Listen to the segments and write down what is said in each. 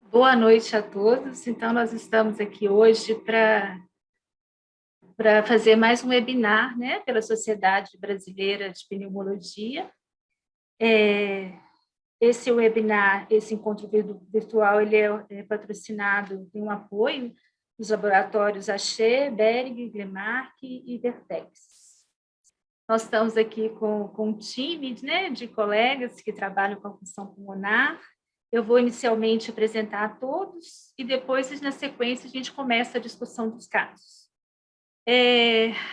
Boa noite a todos. Então, nós estamos aqui hoje para fazer mais um webinar, né, pela Sociedade Brasileira de Pneumologia. Esse webinar, esse encontro virtual, ele é patrocinado, tem um apoio dos laboratórios Axê, Behring, Glemark e Vertex. Nós estamos aqui com um time, né, de colegas que trabalham com a função pulmonar. Eu vou inicialmente apresentar a todos e depois, na sequência, a gente começa a discussão dos casos.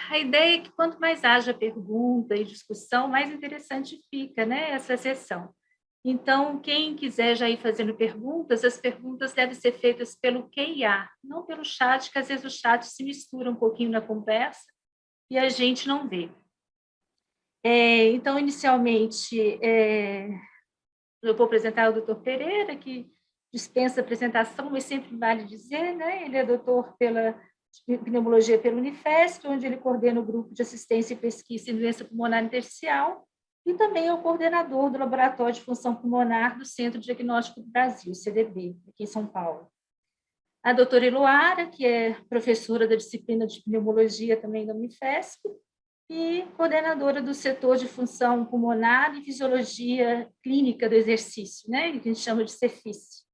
A ideia é que quanto mais haja pergunta e discussão, mais interessante fica, né, essa sessão. Então, quem quiser já ir fazendo perguntas, as perguntas devem ser feitas pelo Q&A, não pelo chat, que às vezes o chat se mistura um pouquinho na conversa e a gente não vê. Então, inicialmente, eu vou apresentar o Dr. Pereira, que dispensa apresentação, mas sempre vale dizer, né? Ele é doutor pela pneumologia pela Unifesp, onde ele coordena o grupo de assistência e pesquisa em doença pulmonar intersticial, e também é o coordenador do Laboratório de Função Pulmonar do Centro de Diagnóstico do Brasil, CDB, aqui em São Paulo. A doutora Eluara, que é professora da disciplina de pneumologia também da Unifesp, e coordenadora do setor de função pulmonar e fisiologia clínica do exercício, né? Que a gente chama de CEFIS.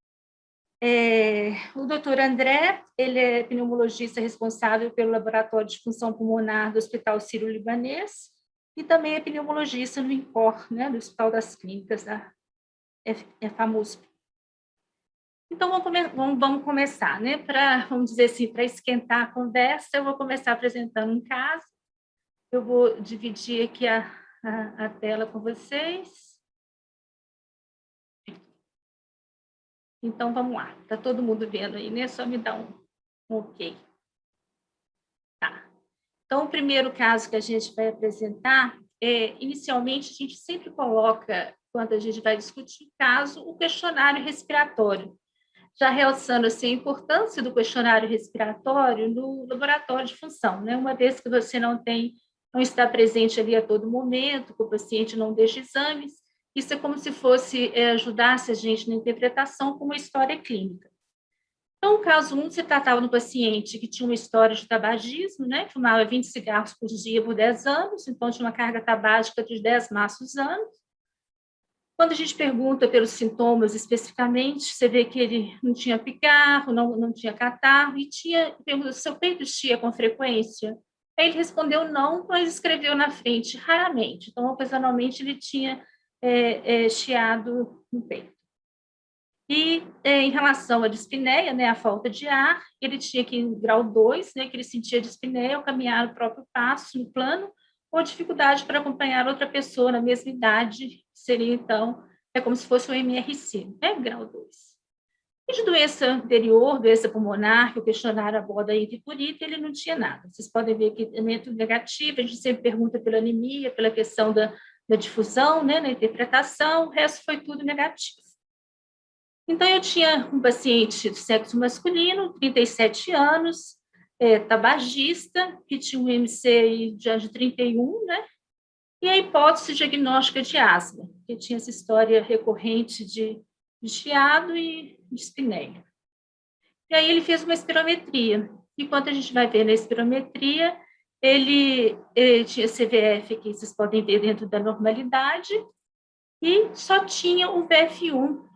O doutor André, ele é pneumologista responsável pelo laboratório de função pulmonar do Hospital Sírio-Libanês e também é pneumologista no INCOR, né? Do Hospital das Clínicas da FAMUSP. Então, vamos começar, né? Vamos dizer assim, para esquentar a conversa, eu vou começar apresentando um caso. Eu vou dividir aqui a tela com vocês. Então, vamos lá. Está todo mundo vendo aí, né? Só me dá um ok. Tá. Então, o primeiro caso que a gente vai apresentar inicialmente, a gente sempre coloca, quando a gente vai discutir o caso, o questionário respiratório. Já realçando assim, a importância do questionário respiratório no laboratório de função, né? Uma vez que você não está presente ali a todo momento, que o paciente não deixa exames, isso é como se fosse ajudasse a gente na interpretação com uma história clínica. Então, o caso 1 se tratava de um paciente que tinha uma história de tabagismo, né? Fumava 20 cigarros por dia por 10 anos, então tinha uma carga tabágica de 10 maços anos. Quando a gente pergunta pelos sintomas especificamente, você vê que ele não tinha pigarro, não tinha catarro, e pergunta se seu peito estia com frequência. Aí ele respondeu não, mas escreveu na frente, raramente. Então, ocasionalmente, ele tinha chiado no peito. E em relação à dispneia, né, a falta de ar, ele tinha que em grau 2, né, que ele sentia dispneia ao caminhar o próprio passo no plano, ou dificuldade para acompanhar outra pessoa na mesma idade, seria então, como se fosse o MRC, né, grau 2. E de doença anterior, doença pulmonar, que o questionário aborda aí de purita, ele não tinha nada. Vocês podem ver que é tudo negativo, a gente sempre pergunta pela anemia, pela questão da difusão, né, na interpretação, o resto foi tudo negativo. Então, eu tinha um paciente de sexo masculino, 37 anos, tabagista, que tinha um MC de 31, né? E a hipótese diagnóstica de asma, que tinha essa história recorrente de chiado e dispneia. E aí ele fez uma espirometria. E quando a gente vai ver na espirometria, ele tinha CVF, que vocês podem ver dentro da normalidade, e só tinha o VF1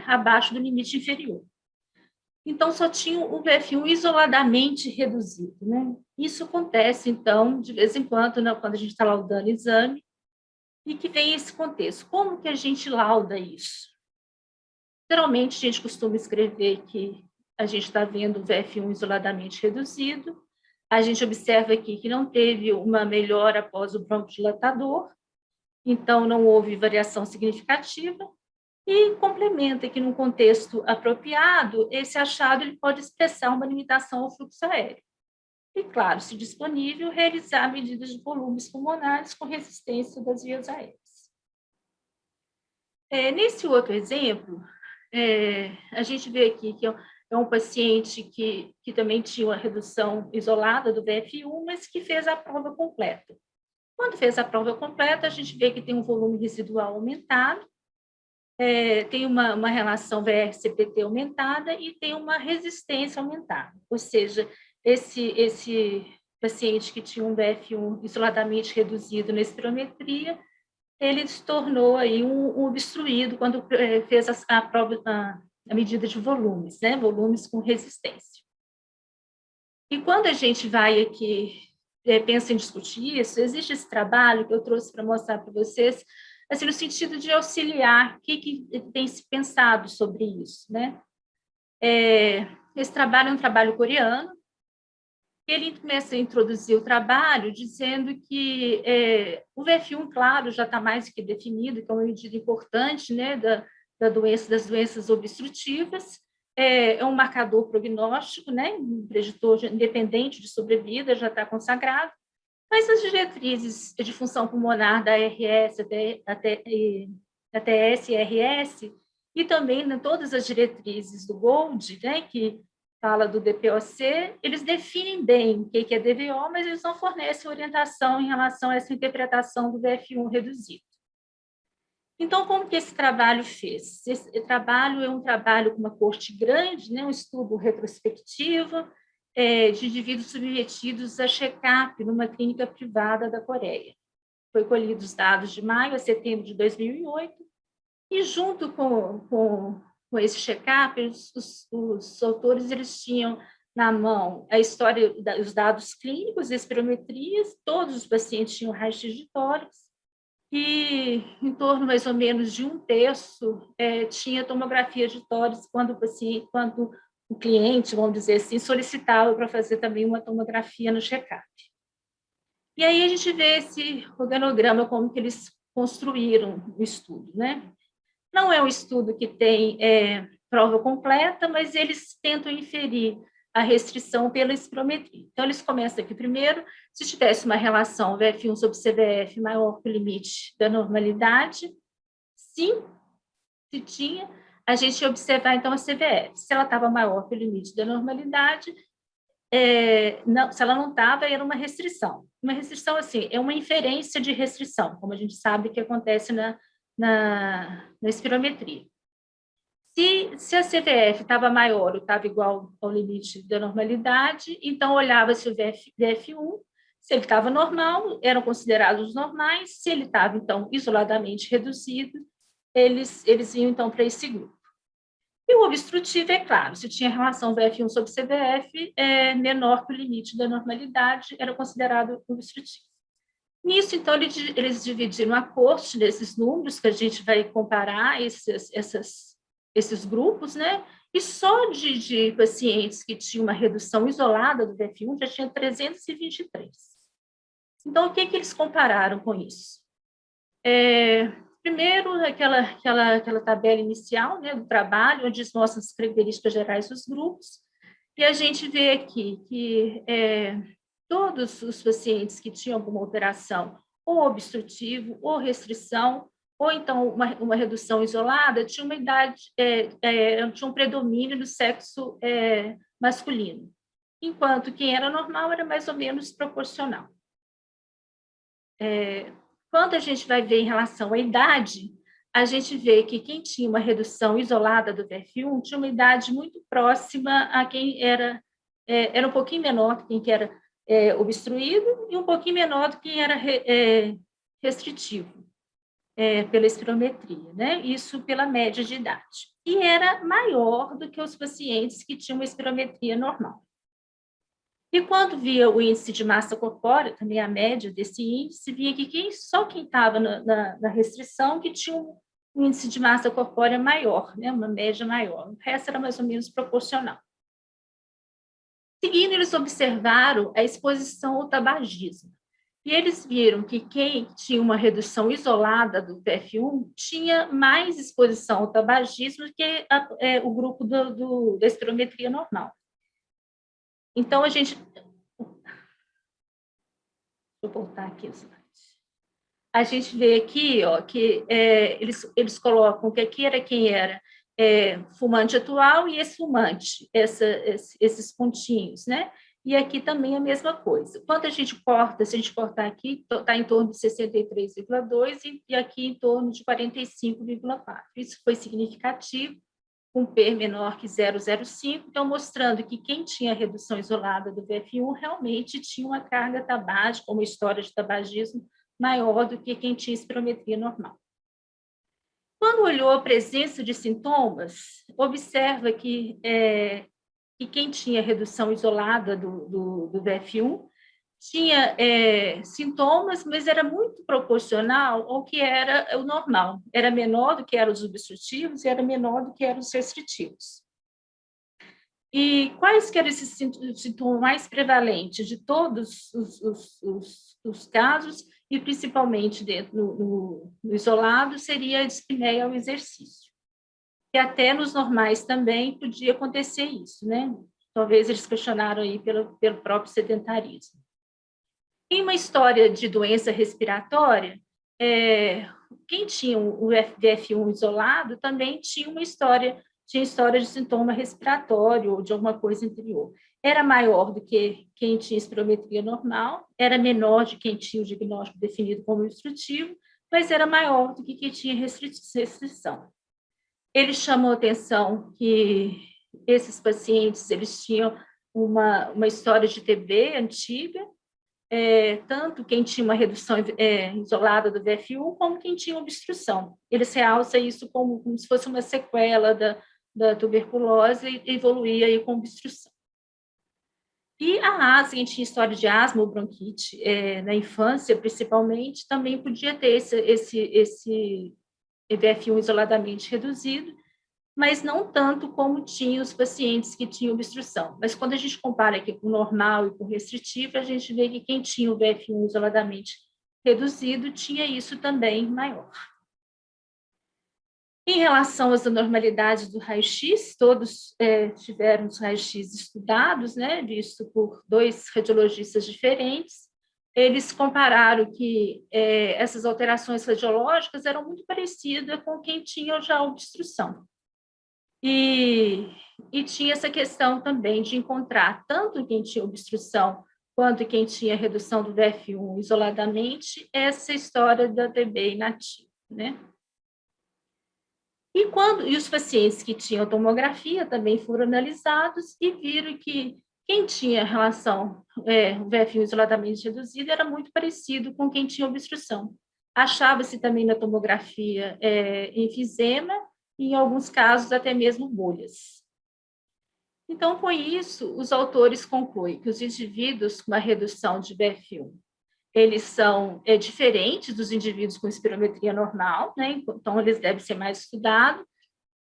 abaixo do limite inferior. Então, só tinha o VF1 isoladamente reduzido, né? Isso acontece, então, de vez em quando, né, quando a gente está laudando exame, e que tem esse contexto. Como que a gente lauda isso? Geralmente, a gente costuma escrever que a gente está vendo o VF1 isoladamente reduzido, a gente observa aqui que não teve uma melhora após o broncodilatador, então não houve variação significativa, e complementa que, num contexto apropriado, esse achado ele pode expressar uma limitação ao fluxo aéreo. E, claro, se disponível, realizar medidas de volumes pulmonares com resistência das vias aéreas. Nesse outro exemplo, a gente vê aqui que é um paciente que também tinha uma redução isolada do VF1, mas que fez a prova completa. Quando fez a prova completa, a gente vê que tem um volume residual aumentado, tem uma relação VR-CPT aumentada e tem uma resistência aumentada. Ou seja, esse paciente que tinha um VF1 isoladamente reduzido na espirometria, ele se tornou aí um obstruído quando fez a medida de volumes, né? Volumes com resistência. E quando a gente vai aqui, pensa em discutir isso, existe esse trabalho que eu trouxe para mostrar para vocês, assim, no sentido de auxiliar o que tem se pensado sobre isso, né? Esse trabalho é um trabalho coreano. Ele começa a introduzir o trabalho dizendo que o VF1, claro, já está mais do que definido, que é uma medida importante, né, das doenças obstrutivas, é um marcador prognóstico, né, um preditor independente de sobrevida, já está consagrado, mas as diretrizes de função pulmonar da RS até SRS, e também, né, todas as diretrizes do GOLD, né, que fala do DPOC, eles definem bem o que é DVO, mas eles não fornecem orientação em relação a essa interpretação do VF1 reduzido. Então, como que esse trabalho fez? Esse trabalho é um trabalho com uma corte grande, né, um estudo retrospectivo de indivíduos submetidos a check-up numa clínica privada da Coreia. Foi colhido os dados de maio a setembro de 2008, e junto com esse check-up, os autores eles tinham na mão a história, os dados clínicos, espirometrias, todos os pacientes tinham raio-x de tórax, e em torno mais ou menos de um terço tinha tomografia de tórax quando o cliente, vamos dizer assim, solicitava para fazer também uma tomografia no check-up. E aí a gente vê esse organograma, como que eles construíram o estudo, né? Não é um estudo que tem prova completa, mas eles tentam inferir a restrição pela espirometria. Então, eles começam aqui primeiro, se tivesse uma relação VF1 sobre CVF maior que o limite da normalidade, sim, se tinha, a gente ia observar, então, a CVF. Se ela estava maior que o limite da normalidade, não, se ela não estava, era uma restrição. Uma restrição, assim, é uma inferência de restrição, como a gente sabe que acontece na espirometria. Se a CVF estava maior ou estava igual ao limite da normalidade, então olhava-se o VF1, se ele estava normal, eram considerados normais, se ele estava, então, isoladamente reduzido, eles iam, então, para esse grupo. E o obstrutivo, é claro, se tinha relação VF1 sobre CVF menor que o limite da normalidade, era considerado obstrutivo. Nisso, então, eles dividiram a corte desses números, que a gente vai comparar esses grupos, né? E só de pacientes que tinham uma redução isolada do VF1 já tinha 323. Então, o que eles compararam com isso? Primeiro, aquela tabela inicial, né, do trabalho, onde mostra as características gerais dos grupos, e a gente vê aqui que todos os pacientes que tinham alguma alteração, ou obstrutivo, ou restrição, ou então uma redução isolada, tinha uma idade, tinha um predomínio do sexo masculino, enquanto quem era normal era mais ou menos proporcional. Quando a gente vai ver em relação à idade, a gente vê que quem tinha uma redução isolada do VF1 tinha uma idade muito próxima a quem era um pouquinho menor que quem era obstruído e um pouquinho menor do que quem era restritivo pela espirometria, né? Isso pela média de idade. E era maior do que os pacientes que tinham uma espirometria normal. E quando via o índice de massa corpórea, também a média desse índice, via que só quem estava na restrição que tinha um índice de massa corpórea maior, né? Uma média maior. O resto era mais ou menos proporcional. Seguindo, eles observaram a exposição ao tabagismo. E eles viram que quem tinha uma redução isolada do VF1 tinha mais exposição ao tabagismo do que o grupo da espirometria normal. Então, a gente... Vou voltar aqui o slide. A gente vê aqui que eles colocam que aqui era quem era fumante atual e ex-fumante, esses pontinhos, né? E aqui também a mesma coisa. Quando a gente corta, se a gente cortar aqui, está em torno de 63,2 e aqui em torno de 45,4. Isso foi significativo, com P menor que 0,05, então mostrando que quem tinha redução isolada do VF1 realmente tinha uma carga tabágica, uma história de tabagismo maior do que quem tinha espirometria normal. Quando olhou a presença de sintomas, observa que quem tinha redução isolada do VF1 tinha sintomas, mas era muito proporcional ao que era o normal. Era menor do que eram os obstrutivos e era menor do que eram os restritivos. E quais que eram esses sintomas mais prevalentes de todos os casos, e principalmente dentro no isolado, seria a dispneia ao exercício. E até nos normais também podia acontecer isso, né? Talvez eles questionaram aí pelo próprio sedentarismo. Em uma história de doença respiratória, quem tinha o VF1 isolado também tinha história de sintoma respiratório ou de alguma coisa anterior. Era maior do que quem tinha espirometria normal, era menor de quem tinha o diagnóstico definido como obstrutivo, mas era maior do que quem tinha restrição. Ele chamou atenção que esses pacientes eles tinham uma história de TB antiga, tanto quem tinha uma redução isolada do VF1 como quem tinha obstrução. Eles realçam isso como se fosse uma sequela da tuberculose e evoluía aí com obstrução. E a asma, quem tinha história de asma ou bronquite na infância, principalmente, também podia ter esse VF1 isoladamente reduzido, mas não tanto como tinham os pacientes que tinham obstrução. Mas quando a gente compara aqui com o normal e com o restritivo, a gente vê que quem tinha o VF1 isoladamente reduzido tinha isso também maior. Em relação às anormalidades do raio-x, todos tiveram os raios-x estudados, né, visto por 2 radiologistas diferentes. Eles compararam que essas alterações radiológicas eram muito parecidas com quem tinha já obstrução. E tinha essa questão também de encontrar tanto quem tinha obstrução quanto quem tinha redução do VF1 isoladamente, essa história da TB inativa, né? E os pacientes que tinham tomografia também foram analisados e viram que quem tinha relação, o VF1 isoladamente reduzido, era muito parecido com quem tinha obstrução. Achava-se também na tomografia enfisema, e em alguns casos até mesmo bolhas. Então, com isso, os autores concluem que os indivíduos com uma redução de VF1 eles são diferentes dos indivíduos com espirometria normal, né? Então eles devem ser mais estudados,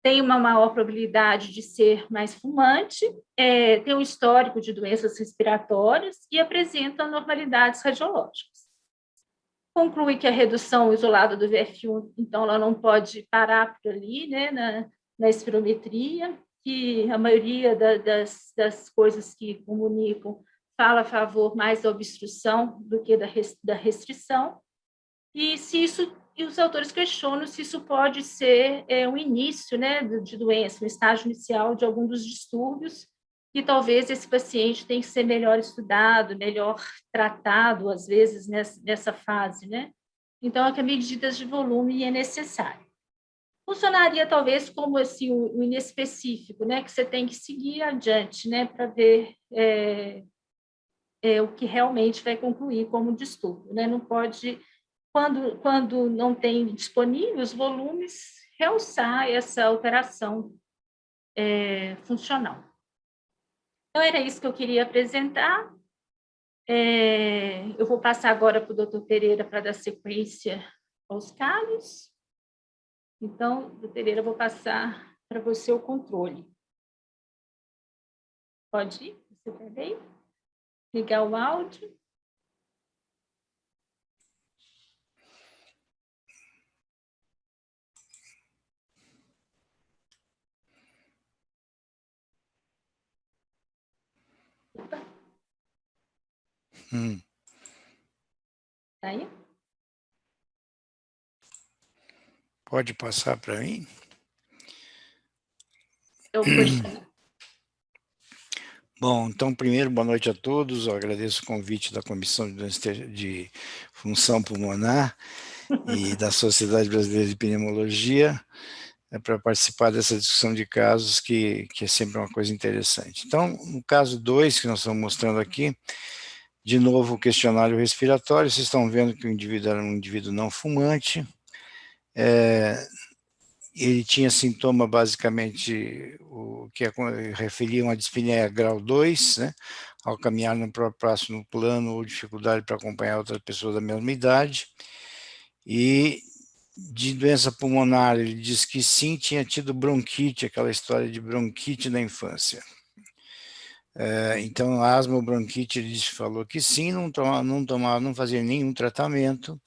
tem uma maior probabilidade de ser mais fumante, tem um histórico de doenças respiratórias e apresenta anormalidades radiológicas. Conclui que a redução isolada do VF1, então, ela não pode parar por ali, né, na espirometria, que a maioria das coisas que comunicam fala a favor mais da obstrução do que da restrição, e os autores questionam se isso pode ser um início, né, de doença, um estágio inicial de algum dos distúrbios, e talvez esse paciente tenha que ser melhor estudado, melhor tratado, às vezes, nessa fase, né? Então, é que medidas de volume é necessário. Funcionaria, talvez, como assim, o inespecífico, né, que você tem que seguir adiante, né, para ver o que realmente vai concluir como distúrbio, né? Não pode, quando não tem disponível os volumes, realçar essa alteração funcional. Então, era isso que eu queria apresentar. Eu vou passar agora para o doutor Pereira para dar sequência aos casos. Então, doutor Pereira, eu vou passar para você o controle. Pode ir? Você está bem? Ligar o áudio. Tá aí? Pode passar para mim? Eu puxo. Bom, então, primeiro, boa noite a todos. Eu agradeço o convite da Comissão de Função Pulmonar e da Sociedade Brasileira de Pneumologia para participar dessa discussão de casos, que é sempre uma coisa interessante. Então, no caso 2, que nós estamos mostrando aqui, de novo o questionário respiratório, vocês estão vendo que o indivíduo era um indivíduo não fumante, ele tinha sintoma basicamente o que referiam a dispneia grau 2, né, ao caminhar no próximo plano ou dificuldade para acompanhar outra pessoa da mesma idade, e de doença pulmonar, ele diz que sim, tinha tido bronquite, aquela história de bronquite na infância. Então, asma ou bronquite, ele falou que sim, não fazia nenhum tratamento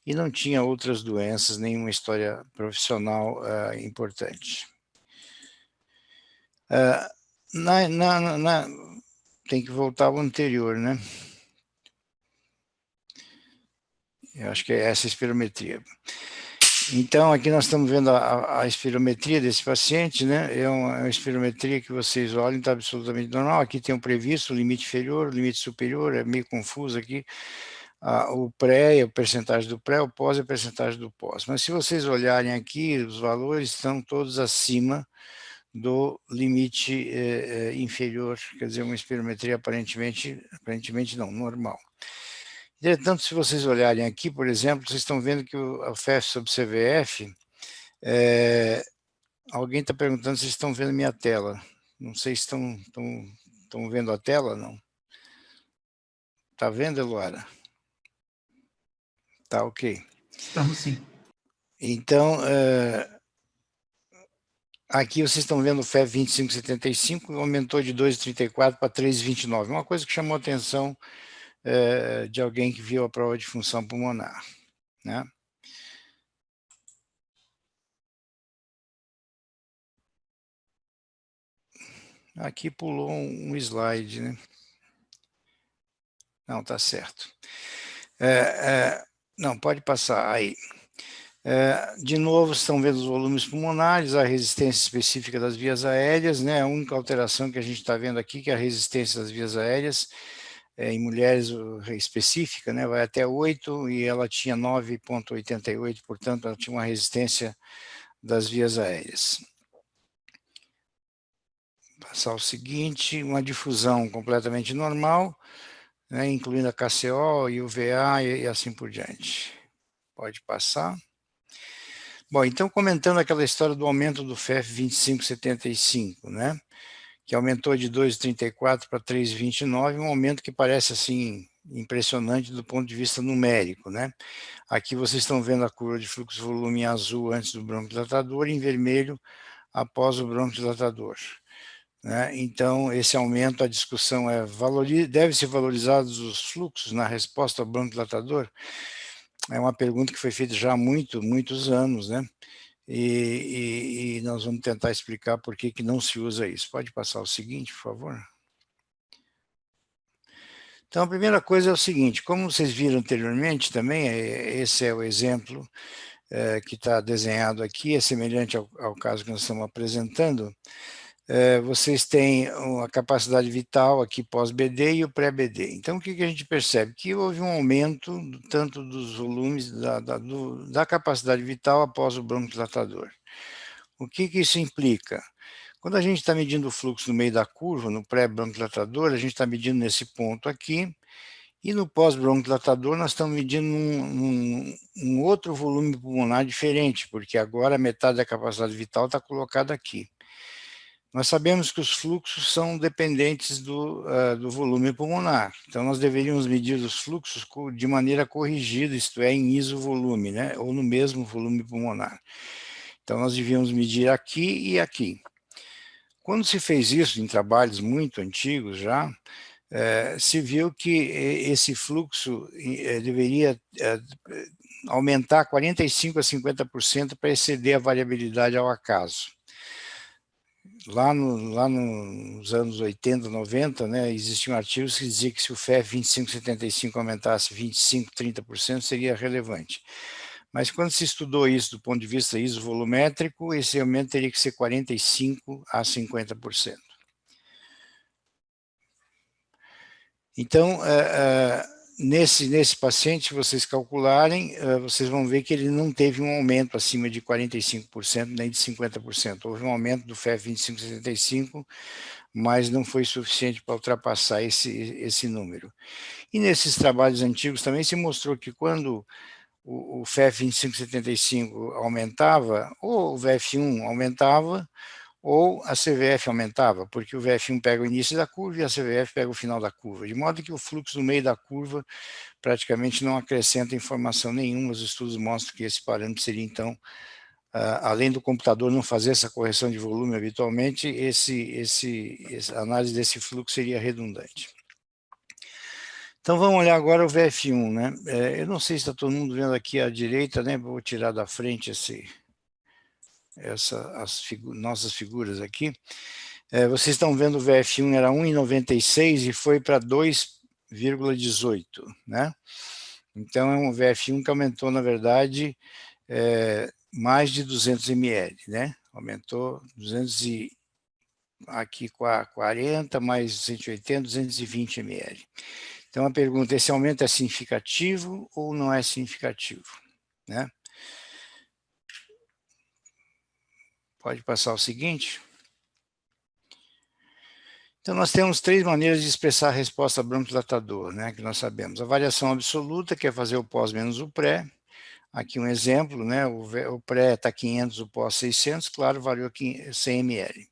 e não tinha outras doenças, nenhuma história profissional importante. Tem que voltar ao anterior, né? Eu acho que é essa a espirometria. Então, aqui nós estamos vendo a espirometria desse paciente, né? É uma espirometria que vocês olham, está absolutamente normal. Aqui tem o previsto, o limite inferior, o limite superior, é meio confuso aqui. O pré, a percentagem do pré, o pós e a percentagem do pós. Mas se vocês olharem aqui, os valores estão todos acima do limite inferior, quer dizer, uma espirometria aparentemente não, normal. Entretanto, se vocês olharem aqui, por exemplo, vocês estão vendo que o FF sobre CVF, alguém está perguntando se estão vendo minha tela. Não sei se estão vendo a tela, não? Está vendo, Eluara? Tá ok. Estamos sim. Então, aqui vocês estão vendo o FEV 2575, aumentou de 2,34 para 3,29. Uma coisa que chamou a atenção de alguém que viu a prova de função pulmonar, né? Aqui pulou um slide, né? Não, tá certo. Não, pode passar aí. De novo, estão vendo os volumes pulmonares, a resistência específica das vias aéreas, né? A única alteração que a gente está vendo aqui, que é a resistência das vias aéreas, em mulheres específica, né? Vai até 8 e ela tinha 9,88, portanto, ela tinha uma resistência das vias aéreas. Passar o seguinte, uma difusão completamente normal, né? Incluindo a KCO e o VA e assim por diante. Pode passar. Bom, então comentando aquela história do aumento do FEF 2575, né? Que aumentou de 2,34 para 3,29, um aumento que parece assim impressionante do ponto de vista numérico, né? Aqui vocês estão vendo a curva de fluxo-volume em azul antes do broncodilatador e em vermelho após o broncodilatador, né? Então, esse aumento, a discussão é, deve ser valorizados os fluxos na resposta ao broncodilatador? É uma pergunta que foi feita já há muitos anos, né? E nós vamos tentar explicar por que não se usa isso. Pode passar o seguinte, por favor? Então, a primeira coisa é o seguinte, como vocês viram anteriormente também, esse é o exemplo que está desenhado aqui, é semelhante ao caso que nós estamos apresentando. Vocês têm a capacidade vital aqui pós-BD e o pré-BD. Então, o que a gente percebe? Que houve um aumento tanto dos volumes da capacidade vital após o broncodilatador. O que isso implica? Quando a gente está medindo o fluxo no meio da curva, no pré-broncodilatador, a gente está medindo nesse ponto aqui, e no pós-broncodilatador nós estamos medindo um outro volume pulmonar diferente, porque agora a metade da capacidade vital está colocada aqui. Nós sabemos que os fluxos são dependentes do volume pulmonar, então nós deveríamos medir os fluxos de maneira corrigida, isto é, em isovolume, né, ou no mesmo volume pulmonar. Então nós devíamos medir aqui e aqui. Quando se fez isso em trabalhos muito antigos já, se viu que esse fluxo deveria aumentar 45% a 50% para exceder a variabilidade ao acaso. Lá nos anos 80, 90, né, existiam artigos que diziam que se o FEF 2575 aumentasse 25%, 30%, seria relevante. Mas quando se estudou isso do ponto de vista isovolumétrico, esse aumento teria que ser 45% a 50%. Então, nesse paciente, se vocês calcularem, vocês vão ver que ele não teve um aumento acima de 45%, nem de 50%. Houve um aumento do FEV 2575, mas não foi suficiente para ultrapassar esse número. E nesses trabalhos antigos também se mostrou que quando o FEV 2575 aumentava, ou o VF1 aumentava, ou a CVF aumentava, porque o VF1 pega o início da curva e a CVF pega o final da curva, de modo que o fluxo no meio da curva praticamente não acrescenta informação nenhuma. Os estudos mostram que esse parâmetro seria, então, além do computador não fazer essa correção de volume habitualmente, a análise desse fluxo seria redundante. Então vamos olhar agora o VF1, né? Eu não sei se está todo mundo vendo aqui à direita, né? Vou tirar da frente nossas figuras aqui. Vocês estão vendo o VF1 era 1,96 e foi para 2,18, né? Então é um VF1 que aumentou, na verdade, mais de 200 ml, né? Aumentou 200 e aqui 40 mais 180, 220 ml. Então a pergunta, esse aumento é significativo ou não é significativo, né? Pode passar o seguinte. Então nós temos 3 maneiras de expressar a resposta broncodilatador, né, que nós sabemos. A variação absoluta, que é fazer o pós menos o pré. Aqui um exemplo, né, o pré está 500, o pós 600, claro, variou 100 ml.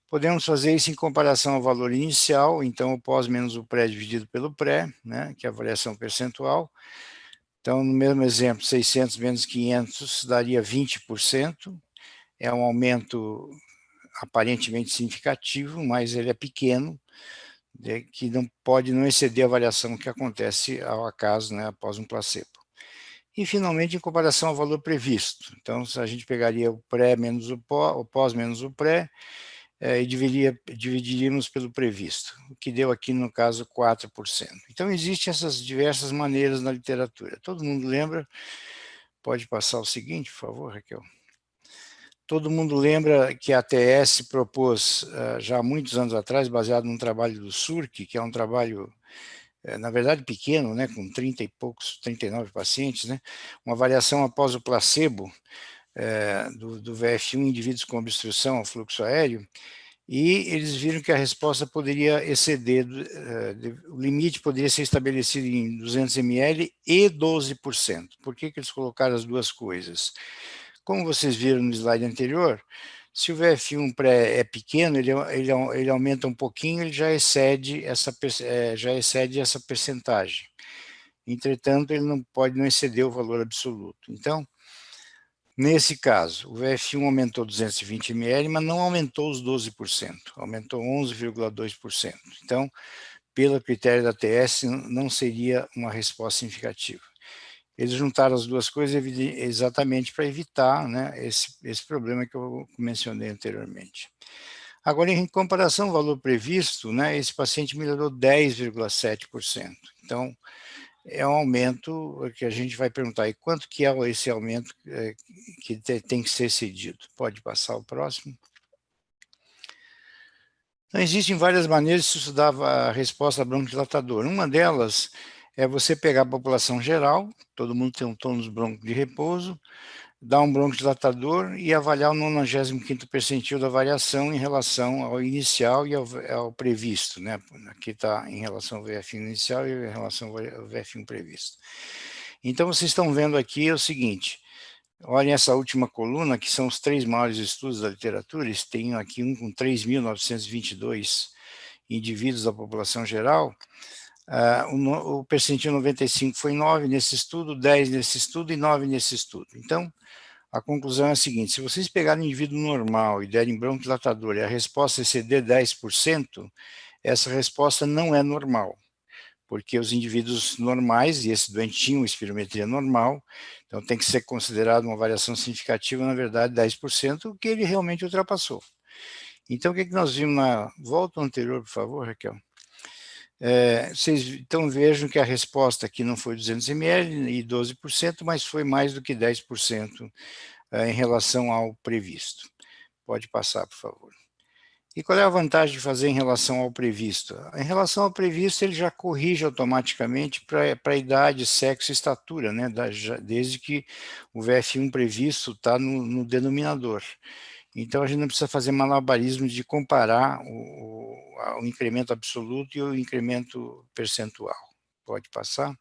Podemos fazer isso em comparação ao valor inicial, então o pós menos o pré dividido pelo pré, né, que é a variação percentual. Então, no mesmo exemplo, 600 menos 500 daria 20%. É um aumento aparentemente significativo, mas ele é pequeno, que não pode não exceder a variação que acontece ao acaso, né, após um placebo. E, finalmente, em comparação ao valor previsto. Então, se a gente pegaria o pré menos o pós menos o pré, e dividiríamos pelo previsto, o que deu aqui, no caso, 4%. Então, existem essas diversas maneiras na literatura. Todo mundo lembra? Pode passar o seguinte, por favor, Raquel. Todo mundo lembra que a ATS propôs, já há muitos anos atrás, baseado num trabalho do Surk, que é um trabalho, na verdade, pequeno, né, com 30 e poucos, 39 pacientes, né, uma avaliação após o placebo do VF1 em indivíduos com obstrução ao fluxo aéreo, e eles viram que a resposta poderia exceder, o limite poderia ser estabelecido em 200 ml e 12%. Por que eles colocaram as duas coisas? Como vocês viram no slide anterior, se o VF1 pré é pequeno, ele aumenta um pouquinho, ele já excede essa percentagem. Entretanto, ele não pode não exceder o valor absoluto. Então, nesse caso, o VF1 aumentou 220 ml, mas não aumentou os 12%, aumentou 11,2%. Então, pelo critério da TS, não seria uma resposta significativa. Eles juntaram as duas coisas exatamente para evitar, né, esse problema que eu mencionei anteriormente. Agora, em comparação ao valor previsto, né, esse paciente melhorou 10,7%. Então, é um aumento que a gente vai perguntar, e quanto que é esse aumento que tem que ser cedido? Pode passar o próximo. Então, existem várias maneiras de se estudar a resposta broncodilatadora. Uma delas é você pegar a população geral, todo mundo tem um tônus bronco de repouso, dar um broncodilatador e avaliar o 95º percentil da variação em relação ao inicial e ao previsto, né? Aqui está em relação ao VF1 inicial e em relação ao VF1 previsto. Então, vocês estão vendo aqui o seguinte, olhem essa última coluna, que são os 3 maiores estudos da literatura, eles têm aqui um com 3.922 indivíduos da população geral, o percentil 95 foi 9 nesse estudo, 10 nesse estudo e 9 nesse estudo. Então, a conclusão é a seguinte, se vocês pegarem um indivíduo normal e derem broncodilatador e a resposta exceder 10%, essa resposta não é normal, porque os indivíduos normais, e esse doente tinha uma espirometria normal, então tem que ser considerado uma variação significativa, na verdade, 10%, o que ele realmente ultrapassou. Então, o que nós vimos na volta anterior, por favor, Raquel? Vocês então vejam que a resposta aqui não foi 200 ml e 12%, mas foi mais do que 10% em relação ao previsto. Pode passar, por favor. E qual é a vantagem de fazer em relação ao previsto? Em relação ao previsto, ele já corrige automaticamente para a idade, sexo e estatura, né? Desde que o VF1 previsto está no denominador. Então, a gente não precisa fazer malabarismo de comparar o incremento absoluto e o incremento percentual. Pode passar.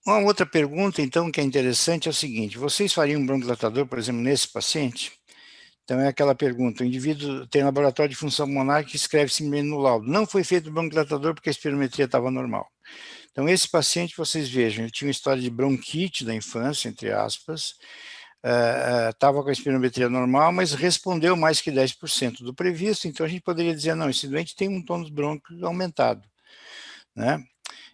Uma outra pergunta, então, que é interessante é o seguinte: vocês fariam um broncodilatador, por exemplo, nesse paciente? Então, é aquela pergunta: o indivíduo tem laboratório de função pulmonar que escreve simplesmente no laudo. Não foi feito broncodilatador porque a espirometria estava normal. Então, esse paciente, vocês vejam, ele tinha uma história de bronquite da infância, entre aspas, estava com a espirometria normal, mas respondeu mais que 10% do previsto, então a gente poderia dizer, não, esse doente tem um tônus brônquio aumentado, né?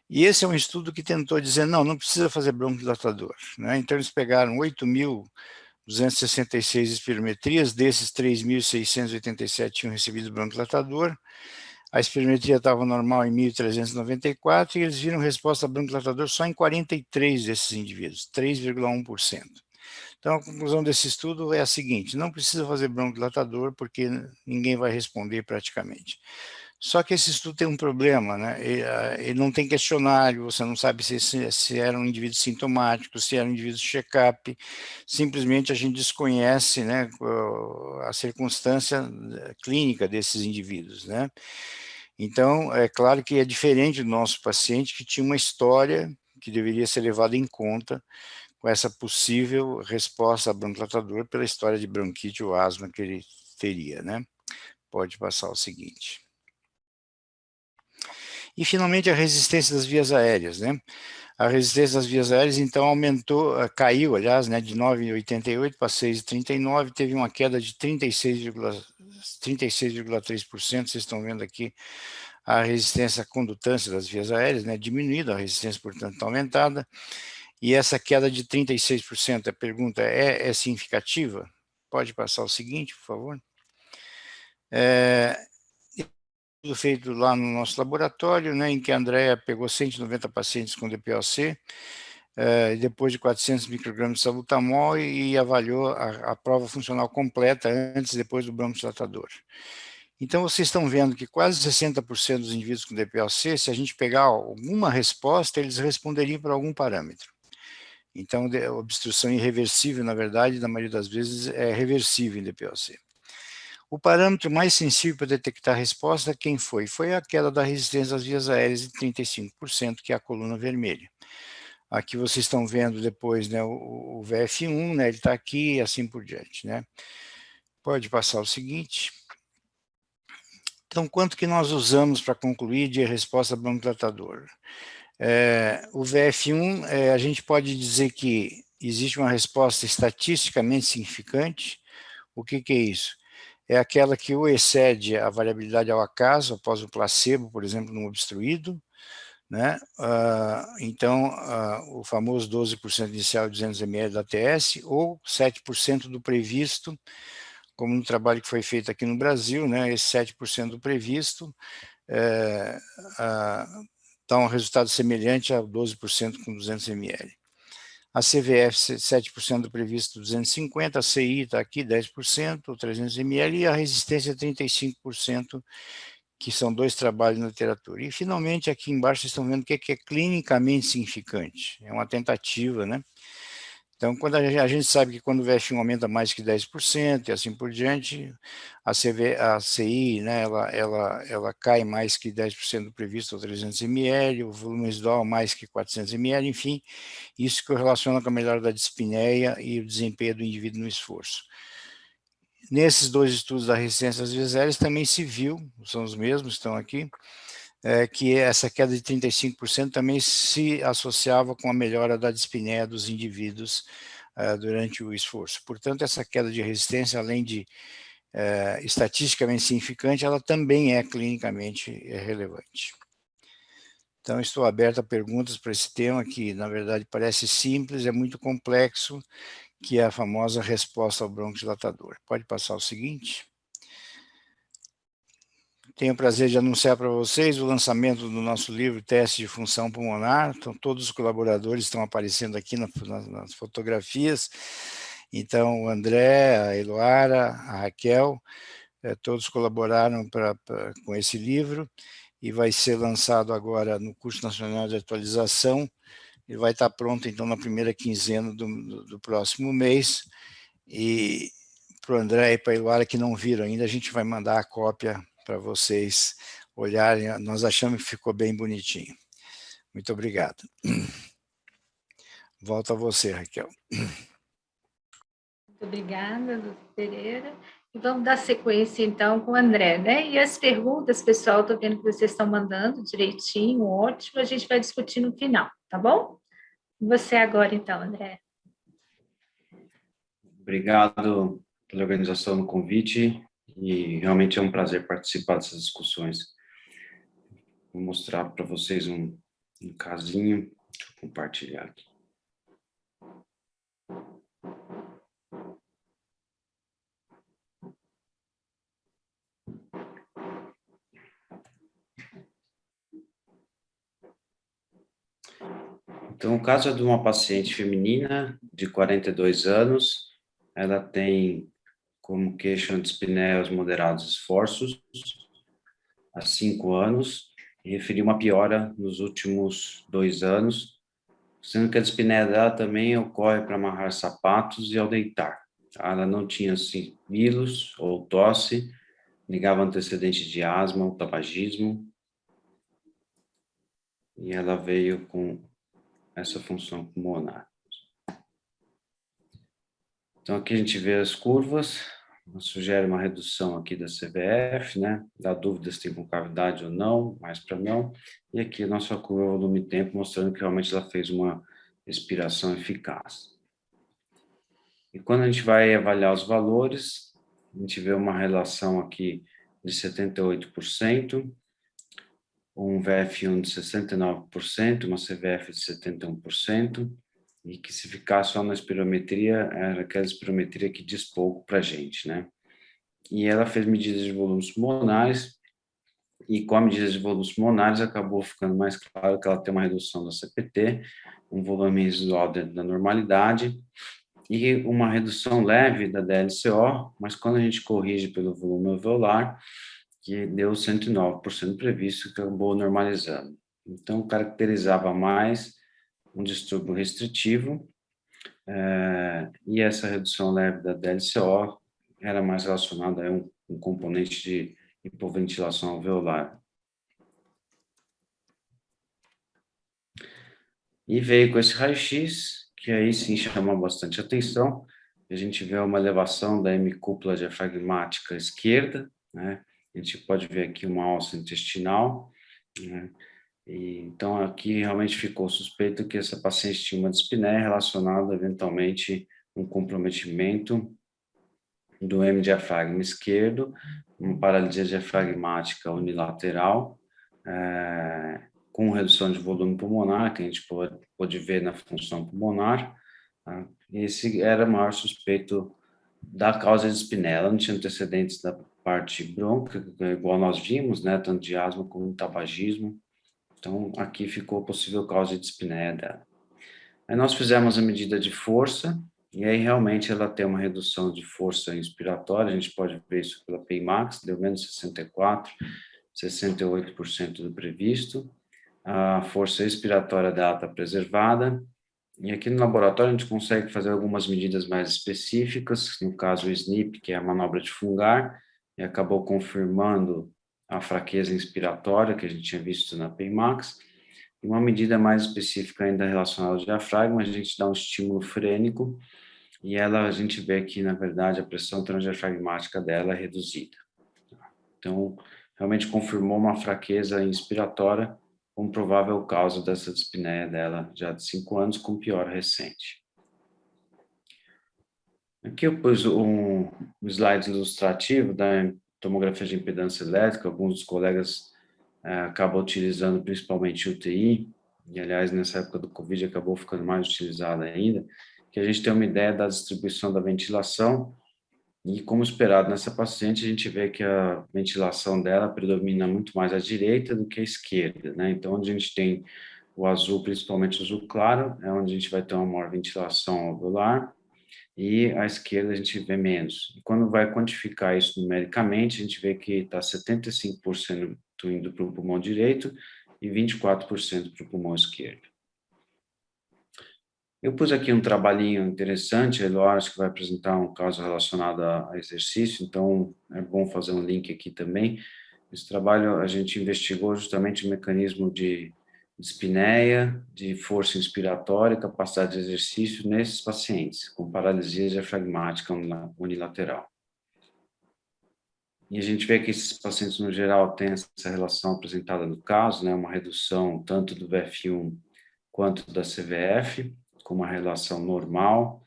E esse é um estudo que tentou dizer, não, não precisa fazer broncodilatador, né? Então eles pegaram 8.266 espirometrias, desses 3.687 tinham recebido broncodilatador, a espirometria estava normal em 1.394 e eles viram resposta a broncodilatador só em 43 desses indivíduos, 3,1%. Então, a conclusão desse estudo é a seguinte: não precisa fazer broncodilatador, porque ninguém vai responder praticamente. Só que esse estudo tem um problema, né? Ele não tem questionário, você não sabe se era um indivíduo sintomático, se era um indivíduo check-up, simplesmente a gente desconhece, né, a circunstância clínica desses indivíduos, né? Então, é claro que é diferente do nosso paciente, que tinha uma história que deveria ser levada em conta, com essa possível resposta a broncodilatador pela história de bronquite ou asma que ele teria, né? Pode passar o seguinte. E, finalmente, a resistência das vias aéreas, né? A resistência das vias aéreas, então, aumentou, caiu, aliás, né, de 9,88 para 6,39, teve uma queda de 36,3%, vocês estão vendo aqui a resistência à condutância das vias aéreas, né, diminuída, a resistência, portanto, está aumentada. E essa queda de 36%, a pergunta é significativa? Pode passar o seguinte, por favor. Tudo feito lá no nosso laboratório, né, em que a Andrea pegou 190 pacientes com DPOC, depois de 400 microgramas de salbutamol e avaliou a prova funcional completa antes e depois do broncodilatador. Então, vocês estão vendo que quase 60% dos indivíduos com DPOC, se a gente pegar alguma resposta, eles responderiam para algum parâmetro. Então, a obstrução irreversível, na verdade, na maioria das vezes, é reversível em DPOC. O parâmetro mais sensível para detectar a resposta, quem foi? Foi a queda da resistência às vias aéreas de 35%, que é a coluna vermelha. Aqui vocês estão vendo depois, né, o VF1, né, ele está aqui e assim por diante, né. Pode passar o seguinte. Então, quanto que nós usamos para concluir de resposta broncodilatador? O VF1, a gente pode dizer que existe uma resposta estatisticamente significante. O que é isso? É aquela que ou excede a variabilidade ao acaso, após o placebo, por exemplo, no obstruído, né? Então, o famoso 12% inicial de 200 ml da ATS, ou 7% do previsto, como no trabalho que foi feito aqui no Brasil, né? Esse 7% do previsto dá um resultado semelhante a 12% com 200 ml. A CVF, 7% do previsto 250, a CI está aqui 10%, 300 ml, e a resistência 35%, que são 2 trabalhos na literatura. E, finalmente, aqui embaixo vocês estão vendo o que é clinicamente significante. É uma tentativa, né? Então, quando a gente sabe que quando o VF1 aumenta mais que 10% e assim por diante, a CI, né, ela cai mais que 10% do previsto, ou 300 ml, o volume residual mais que 400 ml, enfim, isso correlaciona com a melhora da dispneia e o desempenho do indivíduo no esforço. Nesses 2 estudos da resistência às vias aéreas também se viu, são os mesmos, estão aqui, que essa queda de 35% também se associava com a melhora da dispneia dos indivíduos durante o esforço. Portanto, essa queda de resistência, além de estatisticamente significante, ela também é clinicamente relevante. Então, estou aberto a perguntas para esse tema, que na verdade parece simples, é muito complexo, que é a famosa resposta ao broncodilatador. Pode passar o seguinte. Tenho o prazer de anunciar para vocês o lançamento do nosso livro Teste de Função Pulmonar. Então, todos os colaboradores estão aparecendo aqui nas fotografias. Então, o André, a Eloara, a Raquel, todos colaboraram com esse livro, e vai ser lançado agora no Curso Nacional de Atualização. Ele vai estar pronto, então, na primeira quinzena do próximo mês, e para o André e para a Eloara, que não viram ainda, a gente vai mandar a cópia para vocês olharem. Nós achamos que ficou bem bonitinho. Muito obrigado. Volto a você, Raquel. Muito obrigada, doutor Pereira. E vamos dar sequência, então, com o André, né? E as perguntas, pessoal, estou vendo que vocês estão mandando direitinho, ótimo, a gente vai discutir no final, tá bom? Você agora, então, André. Obrigado pela organização do convite, e realmente é um prazer participar dessas discussões. Vou mostrar para vocês um casinho, deixa eu compartilhar aqui. Então, o caso é de uma paciente feminina de 42 anos, ela tem como queixa de dispneus moderados esforços há 5 anos, e referiu uma piora nos últimos 2 anos, sendo que a dispneia dela também ocorre para amarrar sapatos e ao deitar. Ela não tinha sibilos ou tosse, negava antecedentes de asma ou tabagismo, e ela veio com essa função pulmonar. Então, aqui a gente vê as curvas, sugere uma redução aqui da CVF, né? Dá dúvida se tem concavidade ou não, mais para não. E aqui a nossa curva volume-tempo, mostrando que realmente ela fez uma expiração eficaz. E quando a gente vai avaliar os valores, a gente vê uma relação aqui de 78%, um VF1 de 69%, uma CVF de 71%, e que se ficar só na espirometria, era aquela espirometria que diz pouco para a gente, né? E ela fez medidas de volumes pulmonares, e com a medida de volumes pulmonares acabou ficando mais claro que ela tem uma redução da CPT, um volume residual dentro da normalidade, e uma redução leve da DLCO, mas quando a gente corrige pelo volume alveolar, que deu 109% previsto, que acabou normalizando. Então, caracterizava mais um distúrbio restritivo, e essa redução leve da DLCO era mais relacionada a um componente de hipoventilação alveolar. E veio com esse raio-x, que aí sim chamou bastante atenção. A gente vê uma elevação da hemicúpula diafragmática esquerda, né? A gente pode ver aqui uma alça intestinal, né? E, então, aqui realmente ficou suspeito que essa paciente tinha uma dispneia relacionada, eventualmente, um comprometimento do hemodiafragma esquerdo, uma paralisia diafragmática unilateral, com redução de volume pulmonar, que a gente pode ver na função pulmonar. Tá? Esse era o maior suspeito da causa de dispneia. Ela não tinha antecedentes da parte brônquica, igual nós vimos, né, tanto de asma como tabagismo. Então, aqui ficou a possível causa de dispneia dela. Aí nós fizemos a medida de força, e aí realmente ela tem uma redução de força inspiratória, a gente pode ver isso pela Pmax, deu menos 64, 68% do previsto. A força expiratória dela está preservada, e aqui no laboratório a gente consegue fazer algumas medidas mais específicas, no caso o SNP, que é a manobra de fungar, e acabou confirmando a fraqueza inspiratória que a gente tinha visto na Pmax, e uma medida mais específica ainda relacionada ao diafragma, a gente dá um estímulo frênico, e a gente vê que, na verdade, a pressão transdiafragmática dela é reduzida. Então, realmente confirmou uma fraqueza inspiratória, como provável causa dessa dispneia dela, já de 5 anos, com piora recente. Aqui eu pus um slide ilustrativo da tomografia de impedância elétrica. Alguns dos colegas acabam utilizando principalmente UTI, e aliás, nessa época do Covid acabou ficando mais utilizada ainda, que a gente tem uma ideia da distribuição da ventilação, e como esperado nessa paciente, a gente vê que a ventilação dela predomina muito mais à direita do que à esquerda, né? Então, onde a gente tem o azul, principalmente o azul claro, é onde a gente vai ter uma maior ventilação alveolar, e à esquerda a gente vê menos. E quando vai quantificar isso numericamente, a gente vê que está 75% indo para o pulmão direito e 24% para o pulmão esquerdo. Eu pus aqui um trabalhinho interessante, eu acho que vai apresentar um caso relacionado a exercício, então é bom fazer um link aqui também. Esse trabalho a gente investigou justamente o mecanismo de dispneia, de força inspiratória e capacidade de exercício nesses pacientes com paralisia diafragmática unilateral. E a gente vê que esses pacientes, no geral, têm essa relação apresentada no caso, né, uma redução tanto do VF1 quanto da CVF, com uma relação normal.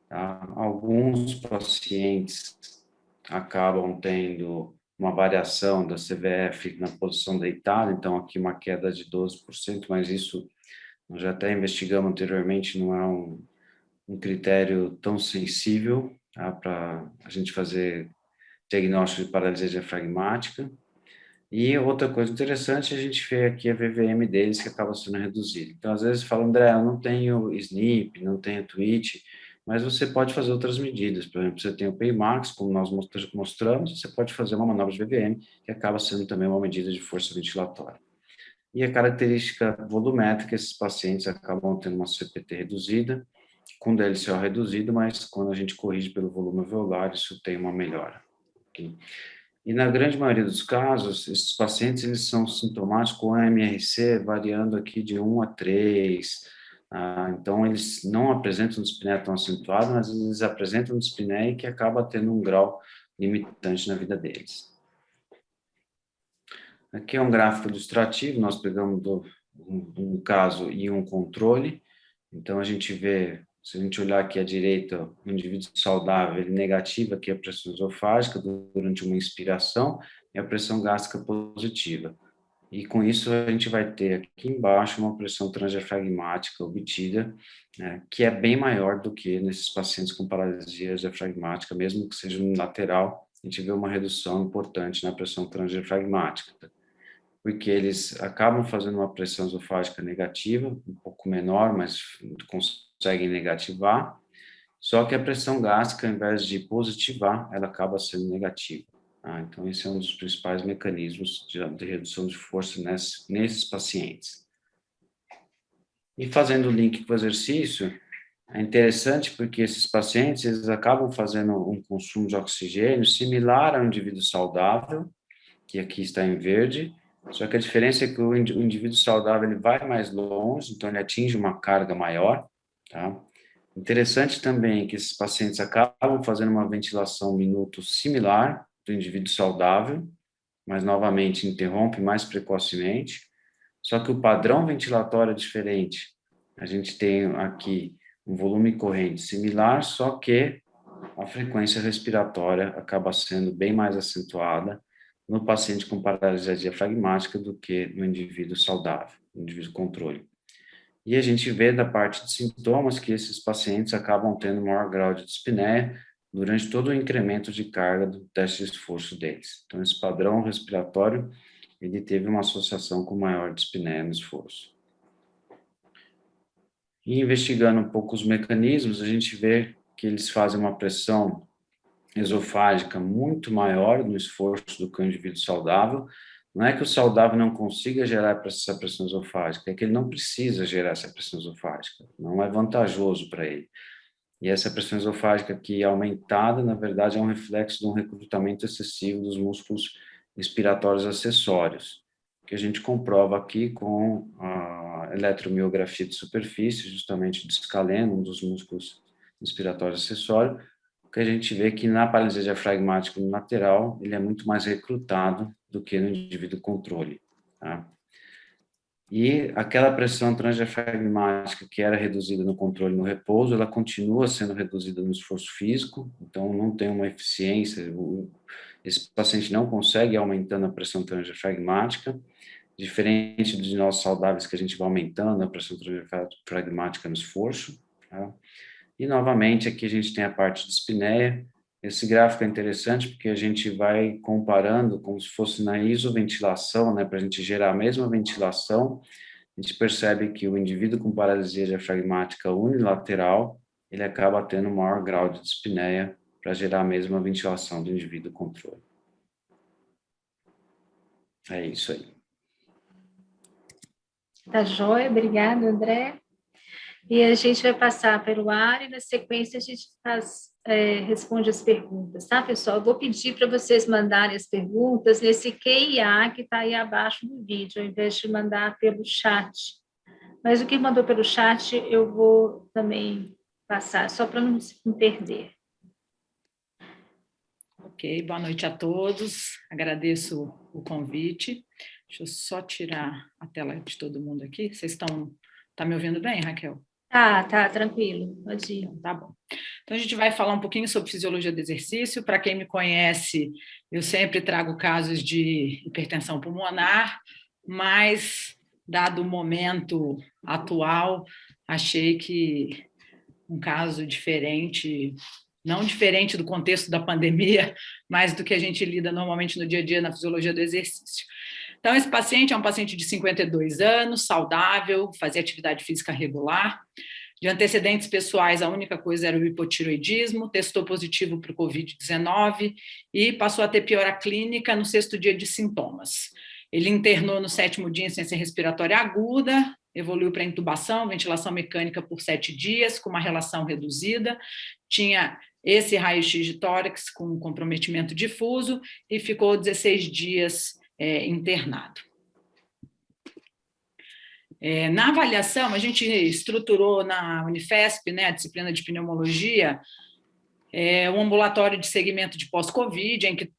Tá? Alguns pacientes acabam tendo uma variação da CVF na posição deitada, então aqui uma queda de 12%, mas isso nós já até investigamos anteriormente, não é um critério tão sensível, tá, para a gente fazer diagnóstico de paralisia diafragmática. E outra coisa interessante, a gente vê aqui a VVM deles que acaba sendo reduzida. Então, às vezes fala, André, eu não tenho SNP, não tenho twitch, mas você pode fazer outras medidas. Por exemplo, você tem o Paymax, como nós mostramos, você pode fazer uma manobra de VVM, que acaba sendo também uma medida de força ventilatória. E a característica volumétrica, esses pacientes acabam tendo uma CPT reduzida, com DLCO reduzido, mas quando a gente corrige pelo volume alveolar, isso tem uma melhora. Okay? E na grande maioria dos casos, esses pacientes eles são sintomáticos com MRC variando aqui de 1 a 3. Então, eles não apresentam dispneia tão acentuada, mas eles apresentam dispneia que acaba tendo um grau limitante na vida deles. Aqui é um gráfico ilustrativo, nós pegamos um caso e um controle. Então, a gente vê, se a gente olhar aqui à direita, o indivíduo saudável, ele negativa aqui a pressão esofágica durante uma inspiração e a pressão gástrica positiva. E com isso a gente vai ter aqui embaixo uma pressão transdiafragmática obtida, né, que é bem maior do que nesses pacientes com paralisia diafragmática, mesmo que seja unilateral, a gente vê uma redução importante na pressão transdiafragmática, porque eles acabam fazendo uma pressão esofágica negativa, um pouco menor, mas conseguem negativar, só que a pressão gástrica, ao invés de positivar, ela acaba sendo negativa. Então, esse é um dos principais mecanismos de redução de força nesses pacientes. E fazendo o link com o exercício, é interessante porque esses pacientes, eles acabam fazendo um consumo de oxigênio similar ao indivíduo saudável, que aqui está em verde, só que a diferença é que o indivíduo saudável ele vai mais longe, então ele atinge uma carga maior, tá? Interessante também que esses pacientes acabam fazendo uma ventilação minuto similar do indivíduo saudável, mas novamente interrompe mais precocemente, só que o padrão ventilatório é diferente. A gente tem aqui um volume corrente similar, só que a frequência respiratória acaba sendo bem mais acentuada no paciente com paralisia diafragmática do que no indivíduo saudável, no indivíduo controle. E a gente vê da parte de sintomas que esses pacientes acabam tendo maior grau de dispneia durante todo o incremento de carga do teste de esforço deles. Então, esse padrão respiratório, ele teve uma associação com maior dispneia no esforço. E investigando um pouco os mecanismos, a gente vê que eles fazem uma pressão esofágica muito maior no esforço do que o indivíduo saudável. Não é que o saudável não consiga gerar essa pressão esofágica, é que ele não precisa gerar essa pressão esofágica, não é vantajoso para ele. E essa pressão esofágica aqui aumentada, na verdade, é um reflexo de um recrutamento excessivo dos músculos respiratórios acessórios, que a gente comprova aqui com a eletromiografia de superfície, justamente do escaleno, um dos músculos respiratórios acessórios, que a gente vê que na paralisia diafragmática unilateral, ele é muito mais recrutado do que no indivíduo controle. Tá? E aquela pressão transdiafragmática que era reduzida no controle no repouso, ela continua sendo reduzida no esforço físico, então não tem uma eficiência, esse paciente não consegue ir aumentando a pressão transdiafragmática, diferente de nós saudáveis que a gente vai aumentando a pressão transdiafragmática no esforço. Tá? E, novamente, aqui a gente tem a parte de dispneia. Esse gráfico é interessante porque a gente vai comparando como se fosse na isoventilação, né, para a gente gerar a mesma ventilação. A gente percebe que o indivíduo com paralisia diafragmática unilateral, ele acaba tendo um maior grau de dispneia para gerar a mesma ventilação do indivíduo controle. É isso aí. Tá joia, obrigada, André. E a gente vai passar pelo ar e, na sequência, a gente responde as perguntas, tá, pessoal? Eu vou pedir para vocês mandarem as perguntas nesse QIA que está aí abaixo do vídeo, ao invés de mandar pelo chat. Mas o que mandou pelo chat eu vou também passar, só para não se perder. Ok, boa noite a todos. Agradeço o convite. Deixa eu só tirar a tela de todo mundo aqui. Vocês estão me ouvindo bem, Raquel? Tá, tranquilo, pode ir. Tá bom. Então, a gente vai falar um pouquinho sobre fisiologia do exercício. Para quem me conhece, eu sempre trago casos de hipertensão pulmonar, mas, dado o momento atual, achei que um caso diferente, não diferente do contexto da pandemia, mas do que a gente lida normalmente no dia a dia na fisiologia do exercício. Então, esse paciente é um paciente de 52 anos, saudável, fazia atividade física regular. De antecedentes pessoais, a única coisa era o hipotiroidismo, testou positivo para o Covid-19 e passou a ter piora clínica no 6º dia de sintomas. Ele internou no 7º dia em insuficiência respiratória aguda, evoluiu para intubação, ventilação mecânica por 7 dias, com uma relação reduzida, tinha esse raio-x de tórax com comprometimento difuso e ficou 16 dias internado. Na avaliação, a gente estruturou na Unifesp, né, a disciplina de pneumologia, um ambulatório de segmento de pós-Covid, em que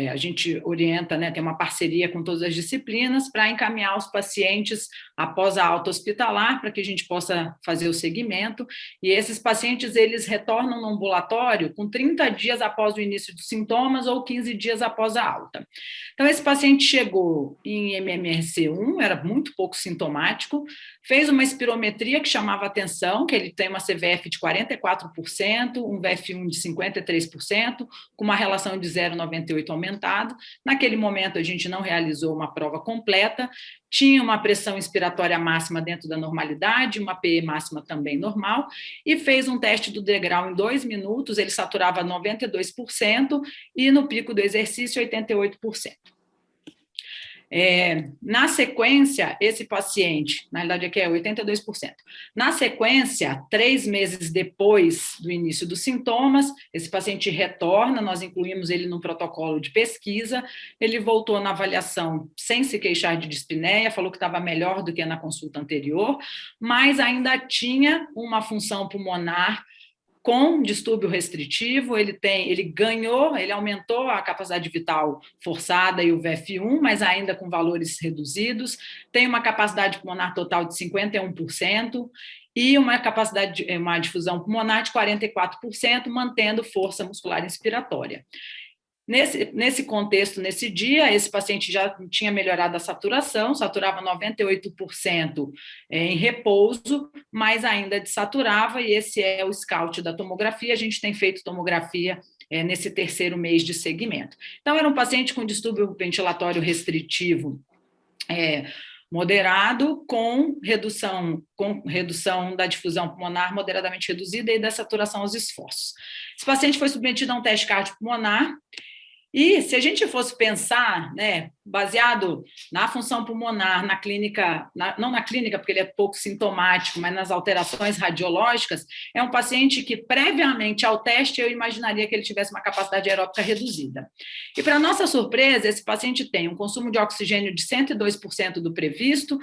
a gente orienta, né, tem uma parceria com todas as disciplinas para encaminhar os pacientes após a alta hospitalar, para que a gente possa fazer o segmento, e esses pacientes, eles retornam no ambulatório com 30 dias após o início dos sintomas ou 15 dias após a alta. Então, esse paciente chegou em MMRC1, era muito pouco sintomático, fez uma espirometria que chamava atenção, que ele tem uma CVF de 44%, um VF1 de 53%, com uma relação de 0,98 aumentado. Naquele momento, a gente não realizou uma prova completa, tinha uma pressão inspiratória máxima dentro da normalidade, uma PE máxima também normal, e fez um teste do degrau em 2 minutos, ele saturava 92% e no pico do exercício 88%. Na sequência, esse paciente, na realidade aqui é 82%, na sequência, 3 meses depois do início dos sintomas, esse paciente retorna, nós incluímos ele no protocolo de pesquisa, ele voltou na avaliação sem se queixar de dispneia, falou que estava melhor do que na consulta anterior, mas ainda tinha uma função pulmonar com distúrbio restritivo, ele aumentou a capacidade vital forçada e o VF1, mas ainda com valores reduzidos, tem uma capacidade pulmonar total de 51% e uma difusão pulmonar de 44%, mantendo força muscular inspiratória. Nesse contexto, nesse dia, esse paciente já tinha melhorado a saturação, saturava 98% em repouso, mas ainda desaturava, e esse é o scout da tomografia. A gente tem feito tomografia nesse 3º mês de segmento. Então, era um paciente com distúrbio ventilatório restritivo moderado, com redução da difusão pulmonar moderadamente reduzida e da saturação aos esforços. Esse paciente foi submetido a um teste cardiopulmonar, e se a gente fosse pensar, né, baseado na função pulmonar, na clínica, não na clínica, porque ele é pouco sintomático, mas nas alterações radiológicas, é um paciente que, previamente ao teste, eu imaginaria que ele tivesse uma capacidade aeróbica reduzida. E, para nossa surpresa, esse paciente tem um consumo de oxigênio de 102% do previsto,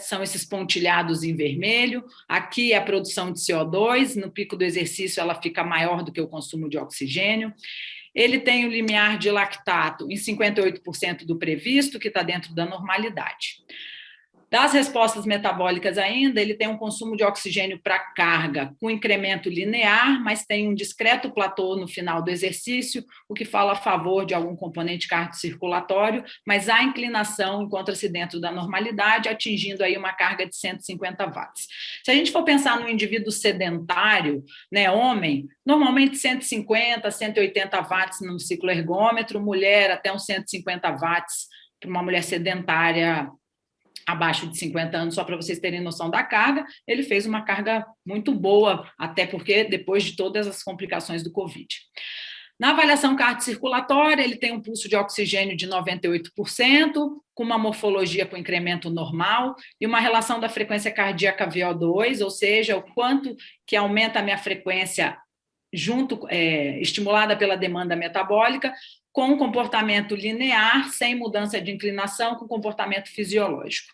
são esses pontilhados em vermelho, aqui é a produção de CO2, no pico do exercício ela fica maior do que o consumo de oxigênio. Ele tem o limiar de lactato em 58% do previsto, que está dentro da normalidade. Das respostas metabólicas ainda, ele tem um consumo de oxigênio para carga com incremento linear, mas tem um discreto platô no final do exercício, o que fala a favor de algum componente cardiocirculatório, mas a inclinação encontra-se dentro da normalidade, atingindo aí uma carga de 150 watts. Se a gente for pensar no indivíduo sedentário, né, homem, normalmente 150, 180 watts no ciclo ergômetro, mulher até uns 150 watts para uma mulher sedentária abaixo de 50 anos, só para vocês terem noção da carga, ele fez uma carga muito boa, até porque depois de todas as complicações do Covid. Na avaliação cardiocirculatória, ele tem um pulso de oxigênio de 98%, com uma morfologia com incremento normal e uma relação da frequência cardíaca VO2, ou seja, o quanto que aumenta a minha frequência estimulada pela demanda metabólica, com um comportamento linear, sem mudança de inclinação, com comportamento fisiológico.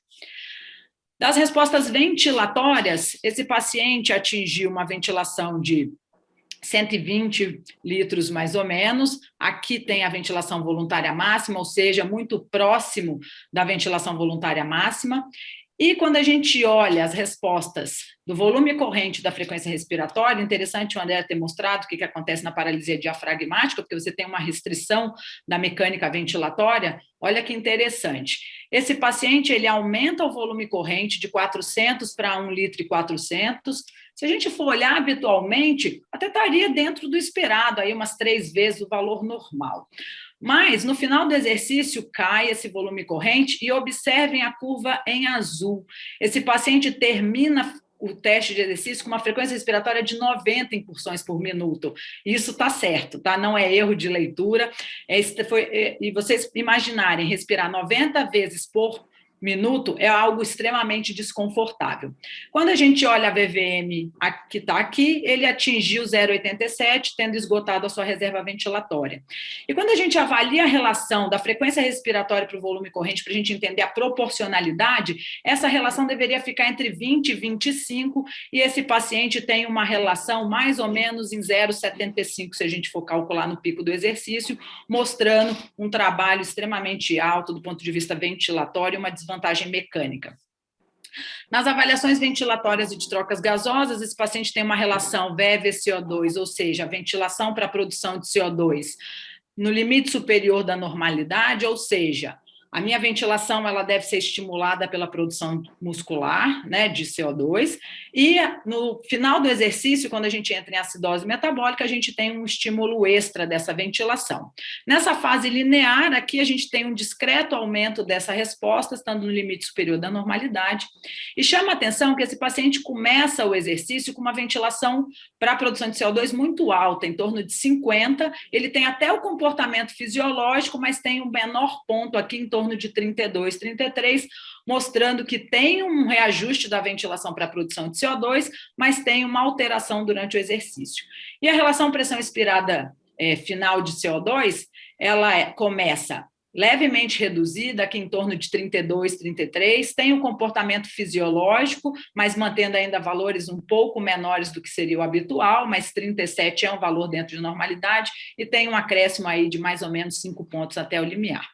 Das respostas ventilatórias, esse paciente atingiu uma ventilação de 120 litros, mais ou menos. Aqui tem a ventilação voluntária máxima, ou seja, muito próximo da ventilação voluntária máxima. E quando a gente olha as respostas do volume corrente da frequência respiratória, interessante o André ter mostrado o que acontece na paralisia diafragmática, porque você tem uma restrição da mecânica ventilatória. Olha que interessante. Esse paciente, ele aumenta o volume corrente de 400 para 1 litro e 400. Se a gente for olhar habitualmente, até estaria dentro do esperado, aí umas 3 vezes o valor normal. Mas, no final do exercício, cai esse volume corrente e observem a curva em azul. Esse paciente termina o teste de exercício com uma frequência respiratória de 90 incursões por minuto. Isso está certo, tá? Não é erro de leitura. E vocês imaginarem respirar 90 vezes por minuto é algo extremamente desconfortável. Quando a gente olha a VVM que está aqui, ele atingiu 0,87, tendo esgotado a sua reserva ventilatória. E quando a gente avalia a relação da frequência respiratória para o volume corrente, para a gente entender a proporcionalidade, essa relação deveria ficar entre 20 e 25, e esse paciente tem uma relação mais ou menos em 0,75, se a gente for calcular no pico do exercício, mostrando um trabalho extremamente alto do ponto de vista ventilatório, uma desvantagem mecânica. Nas avaliações ventilatórias e de trocas gasosas, esse paciente tem uma relação VEV-CO2, ou seja, a ventilação para a produção de CO2 no limite superior da normalidade, ou seja, a minha ventilação ela deve ser estimulada pela produção muscular, né, de CO2, e no final do exercício, quando a gente entra em acidose metabólica, a gente tem um estímulo extra dessa ventilação. Nessa fase linear, aqui a gente tem um discreto aumento dessa resposta, estando no limite superior da normalidade, e chama a atenção que esse paciente começa o exercício com uma ventilação para a produção de CO2 muito alta, em torno de 50, ele tem até o comportamento fisiológico, mas tem um menor ponto aqui em torno de 32, 33, mostrando que tem um reajuste da ventilação para a produção de CO2, mas tem uma alteração durante o exercício. E a relação pressão expirada final de CO2, ela começa levemente reduzida, aqui em torno de 32, 33, tem um comportamento fisiológico, mas mantendo ainda valores um pouco menores do que seria o habitual, mas 37 é um valor dentro de normalidade, e tem um acréscimo aí de mais ou menos 5 pontos até o limiar.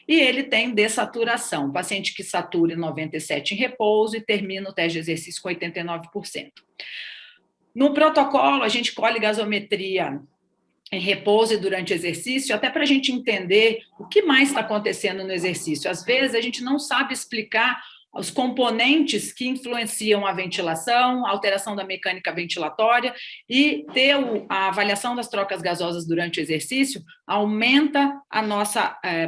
E ele tem dessaturação, paciente que satura em 97 em repouso e termina o teste de exercício com 89%. No protocolo, a gente colhe gasometria em repouso e durante o exercício, até para a gente entender o que mais está acontecendo no exercício. Às vezes, a gente não sabe explicar os componentes que influenciam a ventilação, a alteração da mecânica ventilatória, e ter a avaliação das trocas gasosas durante o exercício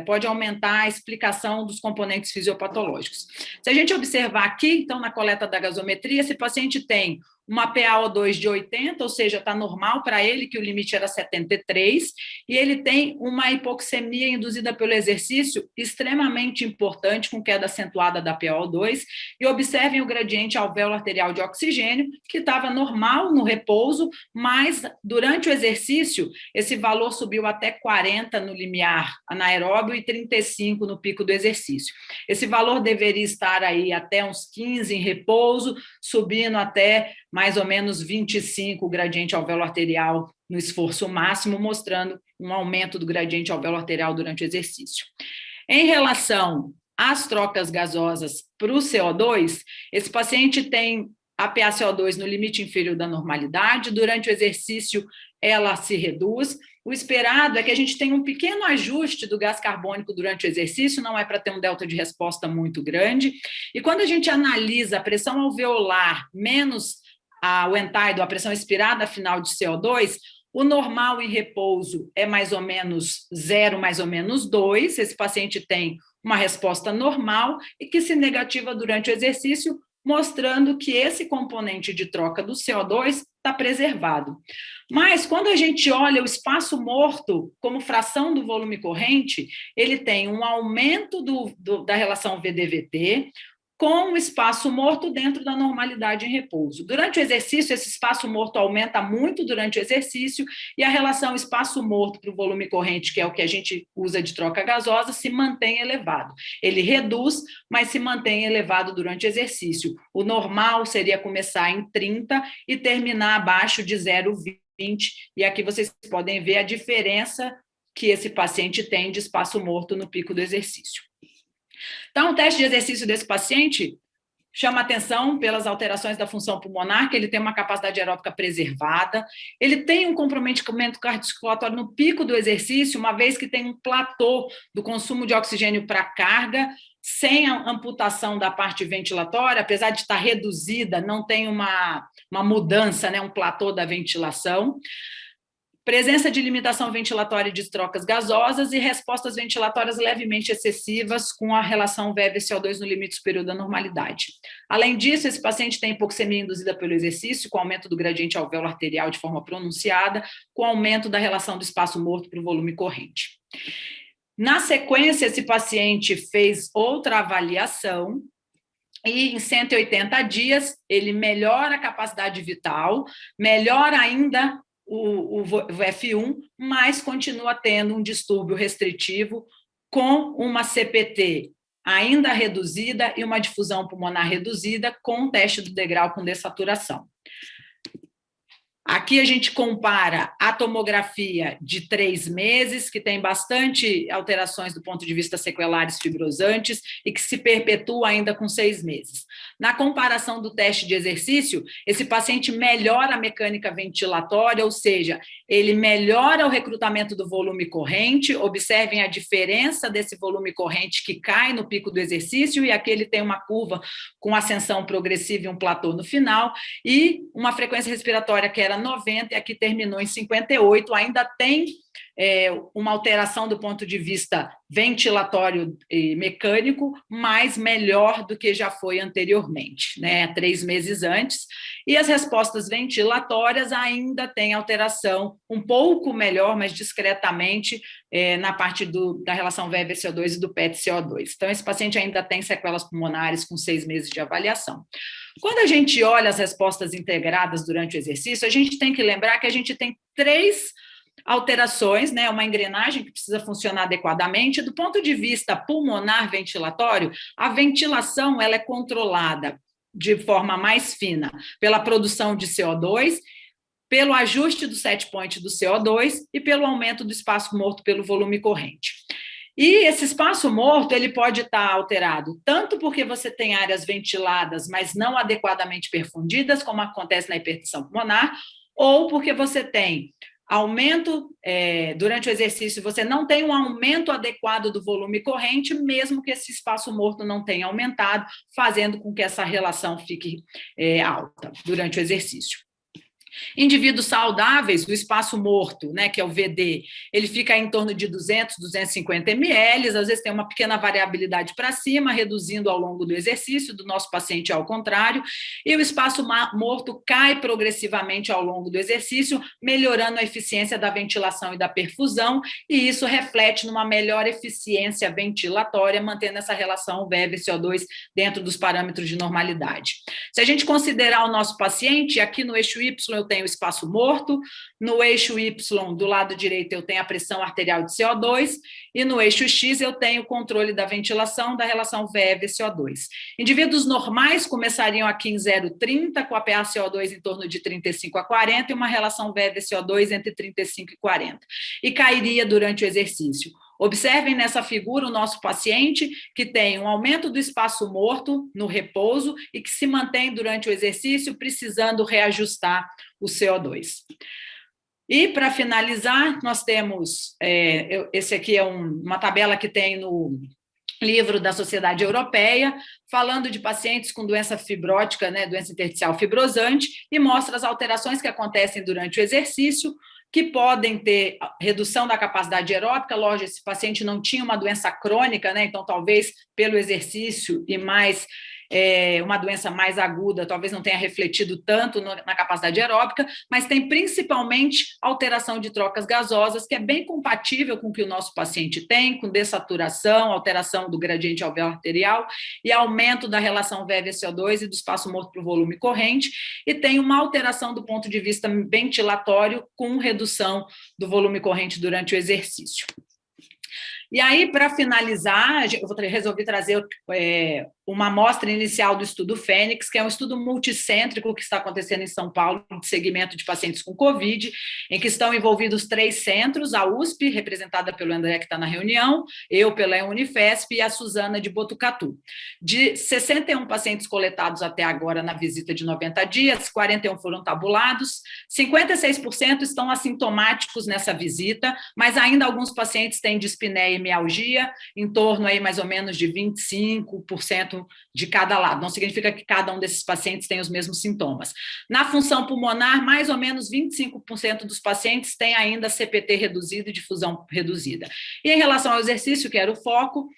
pode aumentar a explicação dos componentes fisiopatológicos. Se a gente observar aqui, então, na coleta da gasometria, esse paciente tem uma PaO2 de 80, ou seja, está normal para ele, que o limite era 73, e ele tem uma hipoxemia induzida pelo exercício extremamente importante, com queda acentuada da PaO2, e observem o gradiente alvéolo arterial de oxigênio, que estava normal no repouso, mas durante o exercício, esse valor subiu até 40 no limiar anaeróbio e 35 no pico do exercício. Esse valor deveria estar aí até uns 15 em repouso, subindo até mais ou menos 25 o gradiente alvéolo arterial no esforço máximo, mostrando um aumento do gradiente alvéolo arterial durante o exercício. Em relação às trocas gasosas para o CO2, esse paciente tem a PaCO2 no limite inferior da normalidade, durante o exercício ela se reduz. O esperado é que a gente tenha um pequeno ajuste do gás carbônico durante o exercício, não é para ter um delta de resposta muito grande. E quando a gente analisa a pressão alveolar menos o entido, a pressão expirada final de CO2, o normal em repouso é mais ou menos 0, mais ou menos 2. Esse paciente tem uma resposta normal e que se negativa durante o exercício, mostrando que esse componente de troca do CO2 está preservado. Mas, quando a gente olha o espaço morto como fração do volume corrente, ele tem um aumento da relação VDVT, com o espaço morto dentro da normalidade em repouso. Durante o exercício, esse espaço morto aumenta muito durante o exercício e a relação espaço morto para o volume corrente, que é o que a gente usa de troca gasosa, se mantém elevado. Ele reduz, mas se mantém elevado durante o exercício. O normal seria começar em 30 e terminar abaixo de 0,20, e aqui vocês podem ver a diferença que esse paciente tem de espaço morto no pico do exercício. Então, o teste de exercício desse paciente chama atenção pelas alterações da função pulmonar, que ele tem uma capacidade aeróbica preservada, ele tem um comprometimento cardiorrespiratório no pico do exercício, uma vez que tem um platô do consumo de oxigênio para carga, sem a amputação da parte ventilatória, apesar de estar reduzida, não tem uma mudança, né, um platô da ventilação. Presença de limitação ventilatória de trocas gasosas e respostas ventilatórias levemente excessivas com a relação VEV-CO2 no limite superior da normalidade. Além disso, esse paciente tem hipoxemia induzida pelo exercício, com aumento do gradiente alvéolo arterial de forma pronunciada, com aumento da relação do espaço morto para o volume corrente. Na sequência, esse paciente fez outra avaliação, e em 180 dias ele melhora a capacidade vital, melhora ainda o F1, mas continua tendo um distúrbio restritivo com uma CPT ainda reduzida e uma difusão pulmonar reduzida com o teste do degrau com dessaturação. Aqui a gente compara a tomografia de 3 meses, que tem bastante alterações do ponto de vista sequelares fibrosantes e que se perpetua ainda com 6 meses. Na comparação do teste de exercício, esse paciente melhora a mecânica ventilatória, ou seja, ele melhora o recrutamento do volume corrente. Observem a diferença desse volume corrente que cai no pico do exercício, e aqui ele tem uma curva com ascensão progressiva e um platô no final, e uma frequência respiratória que era 90 e aqui terminou em 58, ainda tem uma alteração do ponto de vista ventilatório e mecânico, mas melhor do que já foi anteriormente, né, 3 meses antes, e as respostas ventilatórias ainda têm alteração um pouco melhor, mas discretamente, na parte da relação VEV-CO2 e do PET-CO2. Então, esse paciente ainda tem sequelas pulmonares com 6 meses de avaliação. Quando a gente olha as respostas integradas durante o exercício, a gente tem que lembrar que a gente tem 3 alterações, né, uma engrenagem que precisa funcionar adequadamente. Do ponto de vista pulmonar ventilatório, a ventilação ela é controlada de forma mais fina pela produção de CO2, pelo ajuste do set point do CO2 e pelo aumento do espaço morto pelo volume corrente. E esse espaço morto ele pode estar alterado tanto porque você tem áreas ventiladas, mas não adequadamente perfundidas, como acontece na hipertensão pulmonar, ou porque você tem aumento, durante o exercício, você não tem um aumento adequado do volume corrente, mesmo que esse espaço morto não tenha aumentado, fazendo com que essa relação fique alta durante o exercício. Indivíduos saudáveis, o espaço morto, né, que é o VD, ele fica em torno de 200, 250 ml, às vezes tem uma pequena variabilidade para cima, reduzindo ao longo do exercício, do nosso paciente ao contrário, e o espaço morto cai progressivamente ao longo do exercício, melhorando a eficiência da ventilação e da perfusão, e isso reflete numa melhor eficiência ventilatória, mantendo essa relação VEV-CO2 dentro dos parâmetros de normalidade. Se a gente considerar o nosso paciente, aqui no eixo Y eu tenho o espaço morto, no eixo Y, do lado direito, eu tenho a pressão arterial de CO2, e no eixo X eu tenho o controle da ventilação da relação VEV-CO2. Indivíduos normais começariam aqui em 0,30, com a PaCO2 em torno de 35 a 40, e uma relação VEV-CO2 entre 35 e 40, e cairia durante o exercício. Observem nessa figura o nosso paciente que tem um aumento do espaço morto no repouso e que se mantém durante o exercício, precisando reajustar o CO2. E, para finalizar, nós temos, esse aqui é uma tabela que tem no livro da Sociedade Europeia, falando de pacientes com doença fibrótica, né, doença intersticial fibrosante, e mostra as alterações que acontecem durante o exercício, que podem ter redução da capacidade aeróbica. Lógico, esse paciente não tinha uma doença crônica, né? Então talvez pelo exercício e mais uma doença mais aguda, talvez não tenha refletido tanto na capacidade aeróbica, mas tem principalmente alteração de trocas gasosas, que é bem compatível com o que o nosso paciente tem, com dessaturação, alteração do gradiente alveolar arterial e aumento da relação VV-CO2 e do espaço morto para o volume corrente, e tem uma alteração do ponto de vista ventilatório com redução do volume corrente durante o exercício. E aí, para finalizar, eu resolvi trazer uma amostra inicial do estudo Fênix, que é um estudo multicêntrico que está acontecendo em São Paulo, de segmento de pacientes com Covid, em que estão envolvidos 3 centros, a USP, representada pelo André, que está na reunião, eu pela Unifesp e a Suzana de Botucatu. De 61 pacientes coletados até agora na visita de 90 dias, 41 foram tabulados, 56% estão assintomáticos nessa visita, mas ainda alguns pacientes têm dispneia e mialgia, em torno aí mais ou menos de 25% de cada lado. Não significa que cada um desses pacientes tem os mesmos sintomas. Na função pulmonar, mais ou menos 25% dos pacientes têm ainda CPT reduzido e difusão reduzida. E em relação ao exercício, que era o foco,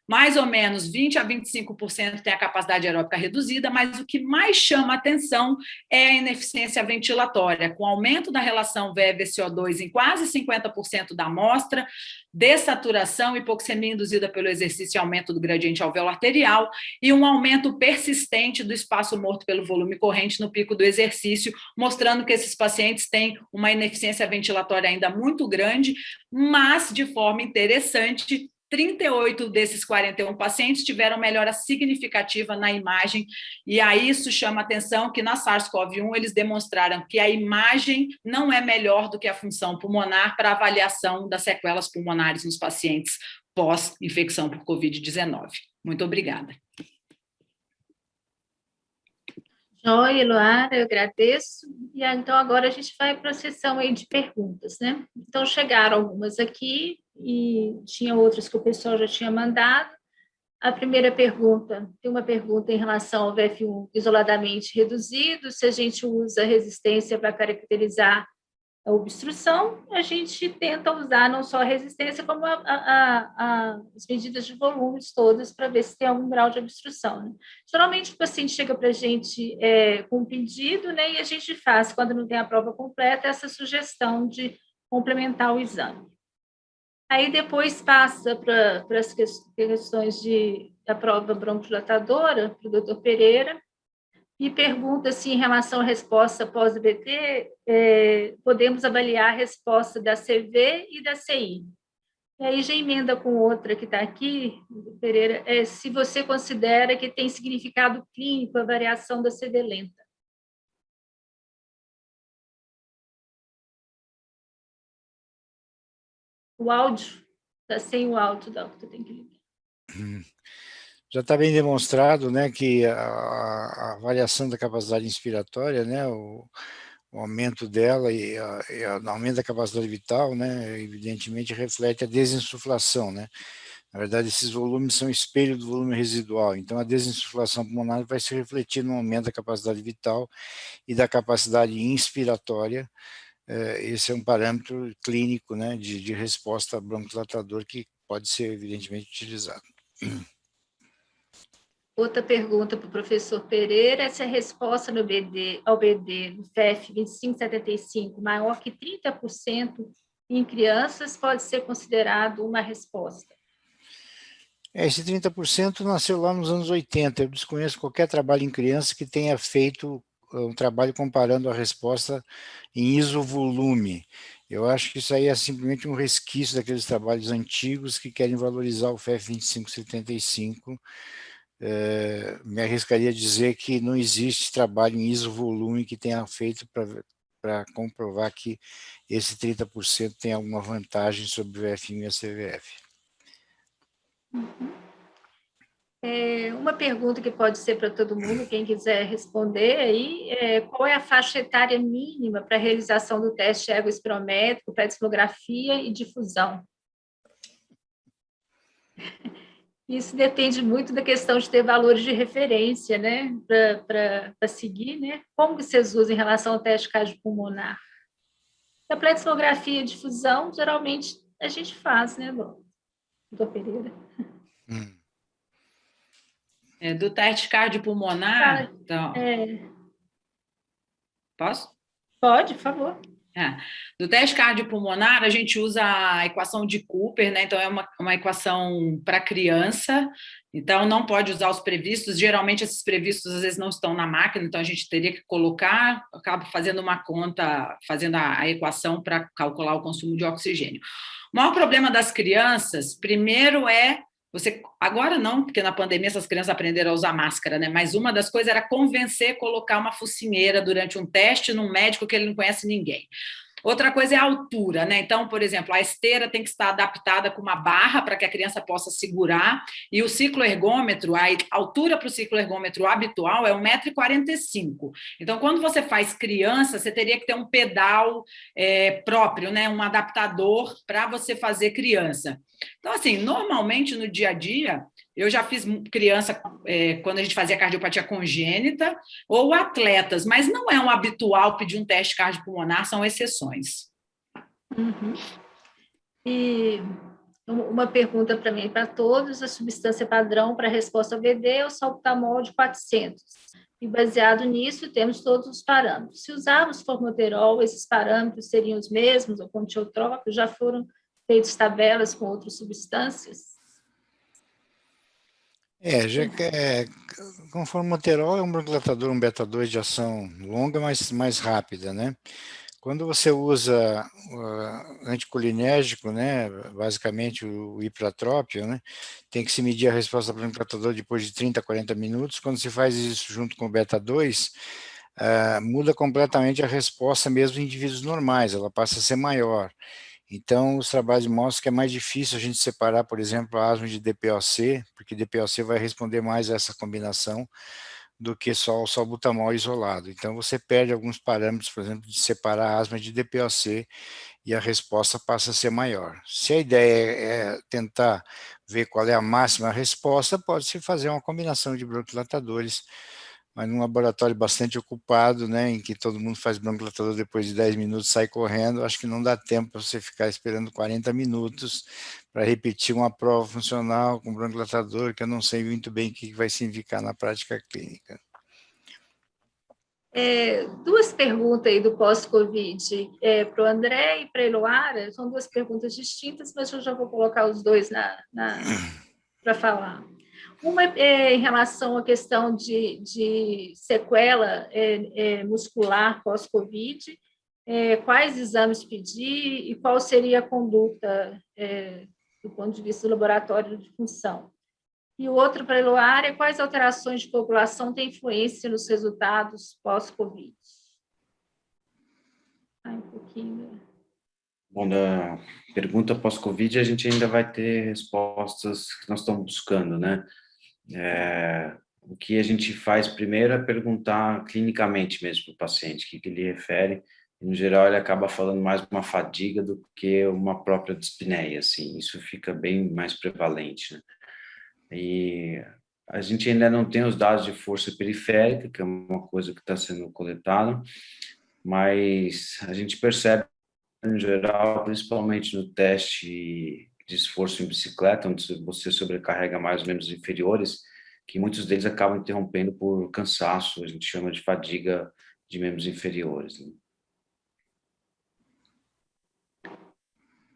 mais ou menos 20% a 25% tem a capacidade aeróbica reduzida, mas o que mais chama atenção é a ineficiência ventilatória, com aumento da relação VV-CO2 em quase 50% da amostra, dessaturação, hipoxemia induzida pelo exercício e aumento do gradiente alveolar arterial, e um aumento persistente do espaço morto pelo volume corrente no pico do exercício, mostrando que esses pacientes têm uma ineficiência ventilatória ainda muito grande, mas, de forma interessante, 38 desses 41 pacientes tiveram melhora significativa na imagem, e aí isso chama atenção que na SARS-CoV-1 eles demonstraram que a imagem não é melhor do que a função pulmonar para avaliação das sequelas pulmonares nos pacientes pós-infecção por Covid-19. Muito obrigada. Joia, Luara, eu agradeço. E então agora a gente vai para a sessão aí de perguntas, né? Então chegaram algumas aqui e tinha outras que o pessoal já tinha mandado. A primeira pergunta, tem uma pergunta em relação ao VF1 isoladamente reduzido, se a gente usa resistência para caracterizar a obstrução, a gente tenta usar não só a resistência, como as medidas de volumes todas para ver se tem algum grau de obstrução. Né? Geralmente o paciente chega para a gente com um pedido, né, e a gente faz, quando não tem a prova completa, essa sugestão de complementar o exame. Aí depois passa para as questões da prova broncodilatadora, para o doutor Pereira, e pergunta se, em relação à resposta pós-BT, podemos avaliar a resposta da CV e da CI. E aí já emenda com outra que está aqui, Pereira, se você considera que tem significado clínico a variação da CV lenta. O áudio está sem o áudio, Doctor, tem que ligar. Já está bem demonstrado, né, que a variação da capacidade inspiratória, né, o aumento dela e o aumento da capacidade vital, né, evidentemente reflete a desinsuflação, né. Na verdade, esses volumes são espelho do volume residual, então a desinsuflação pulmonar vai se refletir no aumento da capacidade vital e da capacidade inspiratória. Esse é um parâmetro clínico, né, de resposta broncodilatador que pode ser evidentemente utilizado. Outra pergunta para o professor Pereira, se a resposta ao BD no FEF 2575 maior que 30% em crianças pode ser considerado uma resposta. Esse 30% nasceu lá nos anos 80, eu desconheço qualquer trabalho em criança que tenha feito um trabalho comparando a resposta em isovolume. Eu acho que isso aí é simplesmente um resquício daqueles trabalhos antigos que querem valorizar o FEF 2575. Me arriscaria a dizer que não existe trabalho em isovolume que tenha feito para comprovar que esse 30% tem alguma vantagem sobre o VF1 e a CVF. Uma pergunta que pode ser para todo mundo, quem quiser responder aí, qual é a faixa etária mínima para a realização do teste ergospirométrico, para discografia e difusão? Isso depende muito da questão de ter valores de referência, né, para seguir, né? Como que vocês usam em relação ao teste cardiopulmonar? A plexiografia de difusão, geralmente, a gente faz, né, doutor Pereira? Do teste cardiopulmonar, então, posso? Pode, por favor. Do teste cardiopulmonar, a gente usa a equação de Cooper, né? Então, é uma equação para criança, então não pode usar os previstos. Geralmente, esses previstos, às vezes, não estão na máquina, então a gente teria que colocar, acaba fazendo uma conta, fazendo a equação para calcular o consumo de oxigênio. O maior problema das crianças, primeiro, agora não, porque na pandemia essas crianças aprenderam a usar máscara, né? Mas uma das coisas era convencer a colocar uma focinheira durante um teste num médico que ele não conhece ninguém. Outra coisa é a altura, né? Então, por exemplo, a esteira tem que estar adaptada com uma barra para que a criança possa segurar, e o cicloergômetro, a altura para o cicloergômetro habitual é 1,45 m. Então, quando você faz criança, você teria que ter um pedal próprio, né? Um adaptador para você fazer criança. Então, assim, normalmente no dia a dia, eu já fiz criança quando a gente fazia cardiopatia congênita, ou atletas, mas não é um habitual pedir um teste cardiopulmonar, são exceções. Uhum. E uma pergunta para mim, para todos, a substância padrão para a resposta ao VD é o salbutamol de 400. E baseado nisso, temos todos os parâmetros. Se usarmos formoterol, esses parâmetros seriam os mesmos, ou contiotrópicos, já foram feitas tabelas com outras substâncias? Com formoterol é um bronquilatador, um beta-2 de ação longa, mas mais rápida, né? Quando você usa anticolinérgico, né, basicamente o ipratrópio, né, tem que se medir a resposta para o bronquilatador depois de 30 a 40 minutos. Quando se faz isso junto com o beta-2, muda completamente a resposta mesmo em indivíduos normais, ela passa a ser maior. Então, os trabalhos mostram que é mais difícil a gente separar, por exemplo, a asma de DPOC, porque DPOC vai responder mais a essa combinação do que só o salbutamol isolado. Então, você perde alguns parâmetros, por exemplo, de separar a asma de DPOC e a resposta passa a ser maior. Se a ideia é tentar ver qual é a máxima resposta, pode-se fazer uma combinação de bronquilatadores, mas num laboratório bastante ocupado, né, em que todo mundo faz bronquilatador depois de 10 minutos, sai correndo, acho que não dá tempo para você ficar esperando 40 minutos para repetir uma prova funcional com bronquilatador, que eu não sei muito bem o que vai significar na prática clínica. Duas perguntas aí do pós-Covid para o André e para a Eloara, são duas perguntas distintas, mas eu já vou colocar os dois para falar. Uma em relação à questão de sequela muscular pós-Covid, quais exames pedir e qual seria a conduta do ponto de vista do laboratório de função. E o outro para a Eloara, quais alterações de população têm influência nos resultados pós-Covid? Um pouquinho. Bom, da pergunta pós-Covid, a gente ainda vai ter respostas que nós estamos buscando, né? O que a gente faz primeiro é perguntar clinicamente mesmo para o paciente, o que ele refere. No geral, ele acaba falando mais uma fadiga do que uma própria dispneia, assim, isso fica bem mais prevalente, né? E a gente ainda não tem os dados de força periférica, que é uma coisa que está sendo coletada, mas a gente percebe, em geral, principalmente no teste de esforço em bicicleta, onde você sobrecarrega mais ou menos inferiores, que muitos deles acabam interrompendo por cansaço, a gente chama de fadiga de membros inferiores, né?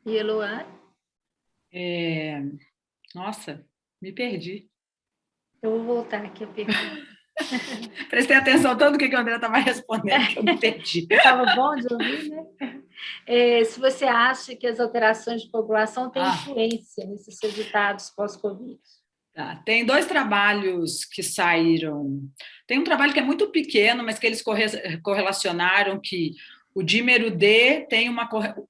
E Eloara? Nossa, me perdi. Eu vou voltar aqui a pergunta. Prestei atenção em tudo que a André estava respondendo, que eu me perdi. Estava bom de ouvir, né? Se você acha que as alterações de população têm influência nesses resultados pós-Covid. Tá. Tem dois trabalhos que saíram. Tem um trabalho que é muito pequeno, mas que eles correlacionaram que o dímero D tem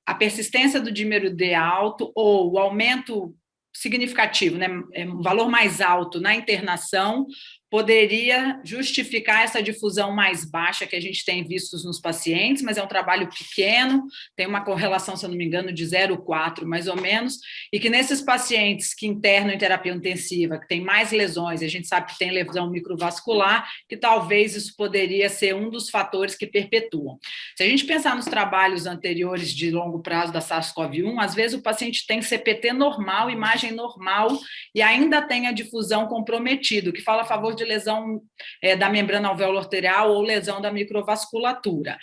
a persistência do dímero D alto ou o aumento significativo, né, um valor mais alto na internação poderia justificar essa difusão mais baixa que a gente tem visto nos pacientes, mas é um trabalho pequeno, tem uma correlação, se eu não me engano, de 0,4 mais ou menos, e que nesses pacientes que internam em terapia intensiva, que tem mais lesões, a gente sabe que tem lesão microvascular, que talvez isso poderia ser um dos fatores que perpetuam. Se a gente pensar nos trabalhos anteriores de longo prazo da SARS-CoV-1, às vezes o paciente tem CPT normal, imagem normal, e ainda tem a difusão comprometida, o que fala a favor de lesão da membrana alvéolo arterial ou lesão da microvasculatura.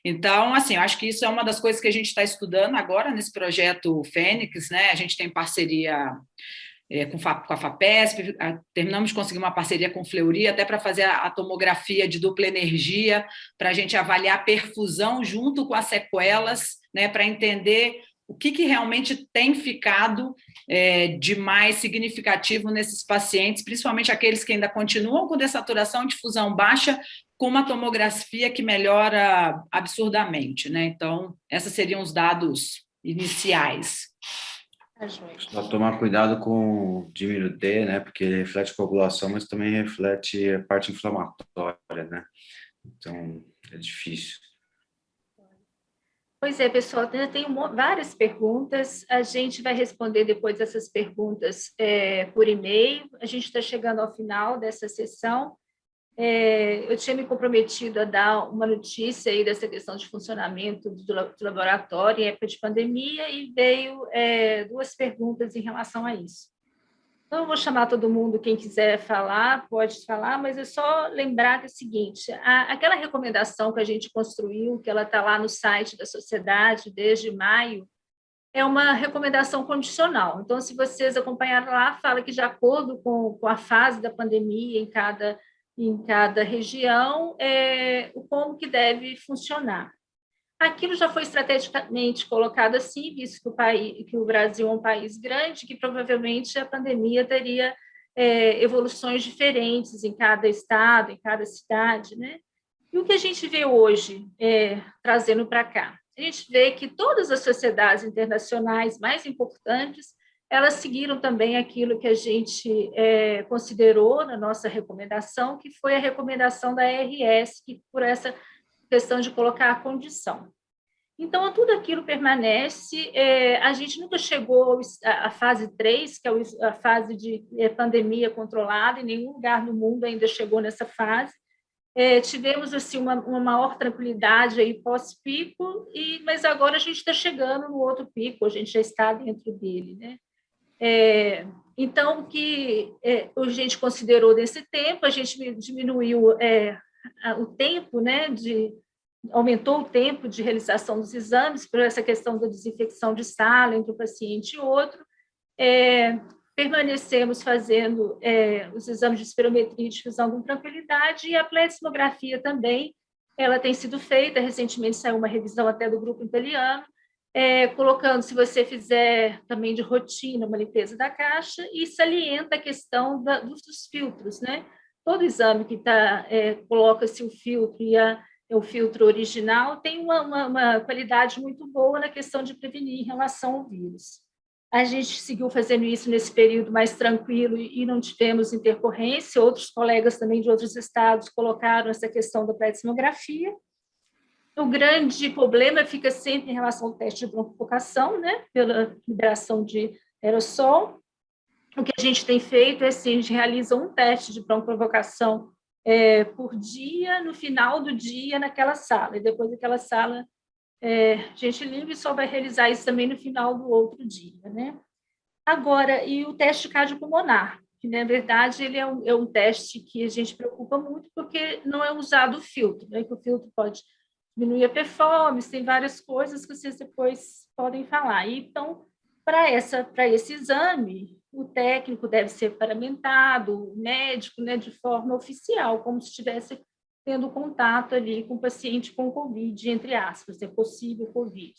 Então, assim, eu acho que isso é uma das coisas que a gente está estudando agora nesse projeto Fênix, né? A gente tem parceria com a FAPESP, terminamos de conseguir uma parceria com o Fleury, até para fazer a tomografia de dupla energia, para a gente avaliar a perfusão junto com as sequelas, né, para entender o que realmente tem ficado de mais significativo nesses pacientes, principalmente aqueles que ainda continuam com dessaturação, difusão baixa, com uma tomografia que melhora absurdamente, né? Então, esses seriam os dados iniciais. Só tomar cuidado com diminuir, né? Porque ele reflete coagulação, mas também reflete a parte inflamatória, né? Então, é difícil. Pois é, pessoal, eu tenho várias perguntas, a gente vai responder depois essas perguntas por e-mail, a gente está chegando ao final dessa sessão, eu tinha me comprometido a dar uma notícia aí dessa questão de funcionamento do laboratório em época de pandemia e veio 2 perguntas em relação a isso. Então, eu vou chamar todo mundo, quem quiser falar, pode falar, mas é só lembrar que é o seguinte, aquela recomendação que a gente construiu, que ela está lá no site da sociedade desde maio, é uma recomendação condicional. Então, se vocês acompanharam lá, fala que de acordo com a fase da pandemia em cada região, como que deve funcionar. Aquilo já foi estrategicamente colocado assim, visto que o Brasil é um país grande, que provavelmente a pandemia teria evoluções diferentes em cada estado, em cada cidade, né? E o que a gente vê hoje, trazendo para cá? A gente vê que todas as sociedades internacionais mais importantes, elas seguiram também aquilo que a gente considerou na nossa recomendação, que foi a recomendação da ARS, que por essa questão de colocar a condição. Então, tudo aquilo permanece, a gente nunca chegou à fase 3, que é a fase de pandemia controlada, em nenhum lugar no mundo ainda chegou nessa fase. Tivemos assim, uma maior tranquilidade aí pós-pico, mas agora a gente está chegando no outro pico, a gente já está dentro dele, né? Então, o que a gente considerou desse tempo, a gente diminuiu o tempo, né, aumentou o tempo de realização dos exames por essa questão da desinfecção de sala entre um paciente e outro. Permanecemos fazendo os exames de espirometria e difusão com tranquilidade, e a pletismografia também, ela tem sido feita, recentemente saiu uma revisão até do grupo italiano, colocando, se você fizer também de rotina, uma limpeza da caixa, e salienta a questão dos filtros, né? Todo exame que coloca-se o filtro e o filtro original tem uma qualidade muito boa na questão de prevenir em relação ao vírus. A gente seguiu fazendo isso nesse período mais tranquilo e não tivemos intercorrência. Outros colegas também de outros estados colocaram essa questão da pletismografia. O grande problema fica sempre em relação ao teste de broncofocação, né, pela liberação de aerossol. O que a gente tem feito é assim, a gente realiza um teste de broncoprovocação por dia, no final do dia, naquela sala, e depois daquela sala a gente livre e só vai realizar isso também no final do outro dia, né? Agora, e o teste cardiopulmonar, que na verdade ele é um teste que a gente preocupa muito porque não é usado o filtro, né? Que o filtro pode diminuir a performance, tem várias coisas que vocês depois podem falar. Então, para esse exame, o técnico deve ser paramentado, o médico, né, de forma oficial, como se estivesse tendo contato ali com o paciente com Covid, entre aspas, é possível Covid.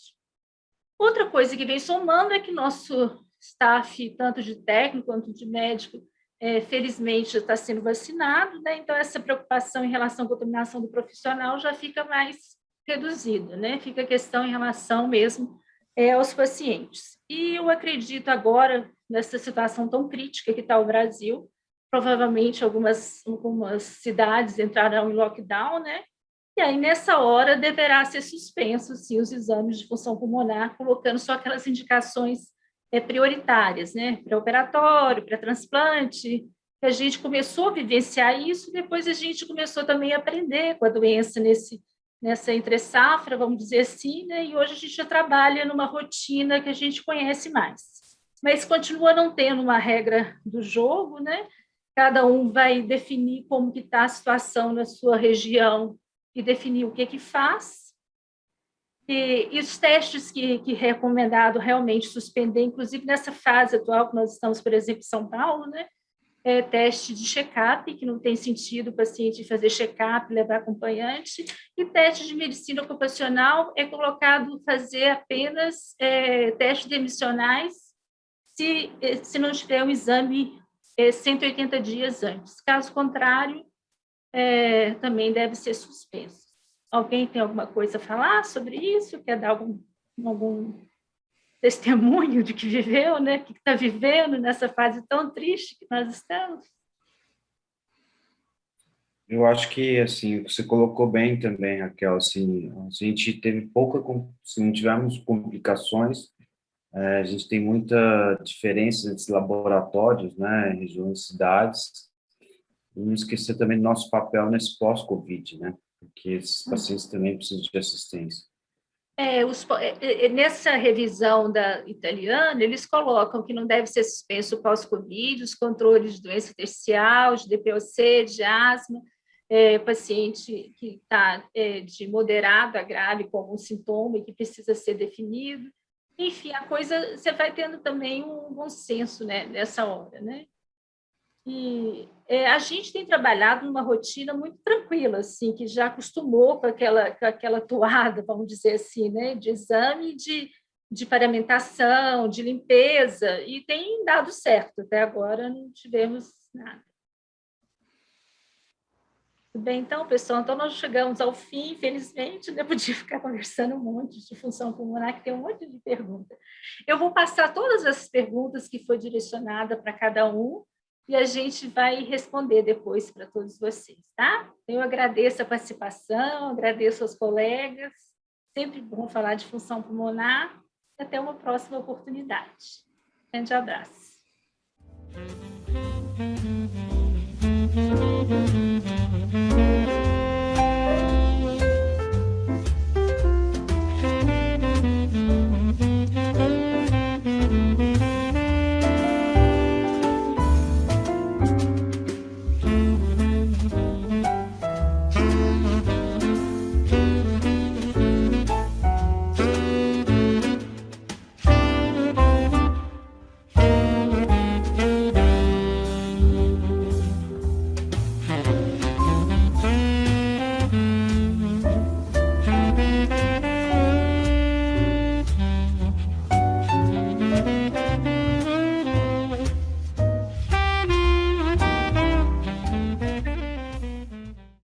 Outra coisa que vem somando é que nosso staff, tanto de técnico quanto de médico, felizmente está sendo vacinado, né? Então essa preocupação em relação à contaminação do profissional já fica mais reduzida, né? Fica a questão em relação mesmo aos pacientes. E eu acredito agora, nessa situação tão crítica que está o Brasil, provavelmente algumas cidades entrarão em lockdown, né? E aí, nessa hora, deverá ser suspenso, sim, os exames de função pulmonar, colocando só aquelas indicações prioritárias, né? Pré-operatório, pré-transplante. A gente começou a vivenciar isso, depois a gente começou também a aprender com a doença nessa entre-safra, vamos dizer assim, né? E hoje a gente já trabalha numa rotina que a gente conhece mais. Mas continua não tendo uma regra do jogo, né? Cada um vai definir como que está a situação na sua região e definir o que faz. E os testes que é recomendado realmente suspender, inclusive nessa fase atual que nós estamos, por exemplo, em São Paulo, né? Teste de check-up, que não tem sentido o paciente fazer check-up, levar acompanhante, e teste de medicina ocupacional é colocado fazer apenas testes demissionais se não tiver um exame 180 dias antes. Caso contrário, também deve ser suspenso. Alguém tem alguma coisa a falar sobre isso? Quer dar algum testemunho de que viveu, né? Que está vivendo nessa fase tão triste que nós estamos? Eu acho que, assim, você colocou bem também, Raquel, assim, a gente teve se não tivermos complicações, a gente tem muita diferença entre laboratórios, né, regiões, cidades, e não esquecer também do nosso papel nesse pós-Covid, né, porque esses pacientes também precisam de assistência. Nessa revisão italiana, eles colocam que não deve ser suspenso o pós-Covid, os controles de doença intersticial, de DPOC, de asma, paciente que está de moderado a grave como um sintoma e que precisa ser definido. Enfim, a coisa, você vai tendo também um bom senso, né, nessa hora, né? E a gente tem trabalhado numa rotina muito tranquila, assim, que já acostumou com aquela toada, vamos dizer assim, né, de exame, de paramentação, de limpeza, e tem dado certo. Até agora não tivemos nada. Tudo bem, então, pessoal? Então, nós chegamos ao fim, infelizmente, eu podia ficar conversando um monte de função pulmonar, que tem um monte de perguntas. Eu vou passar todas as perguntas que foi direcionada para cada um, e a gente vai responder depois para todos vocês, tá? Eu agradeço a participação, agradeço aos colegas, sempre bom falar de função pulmonar, e até uma próxima oportunidade. Grande abraço.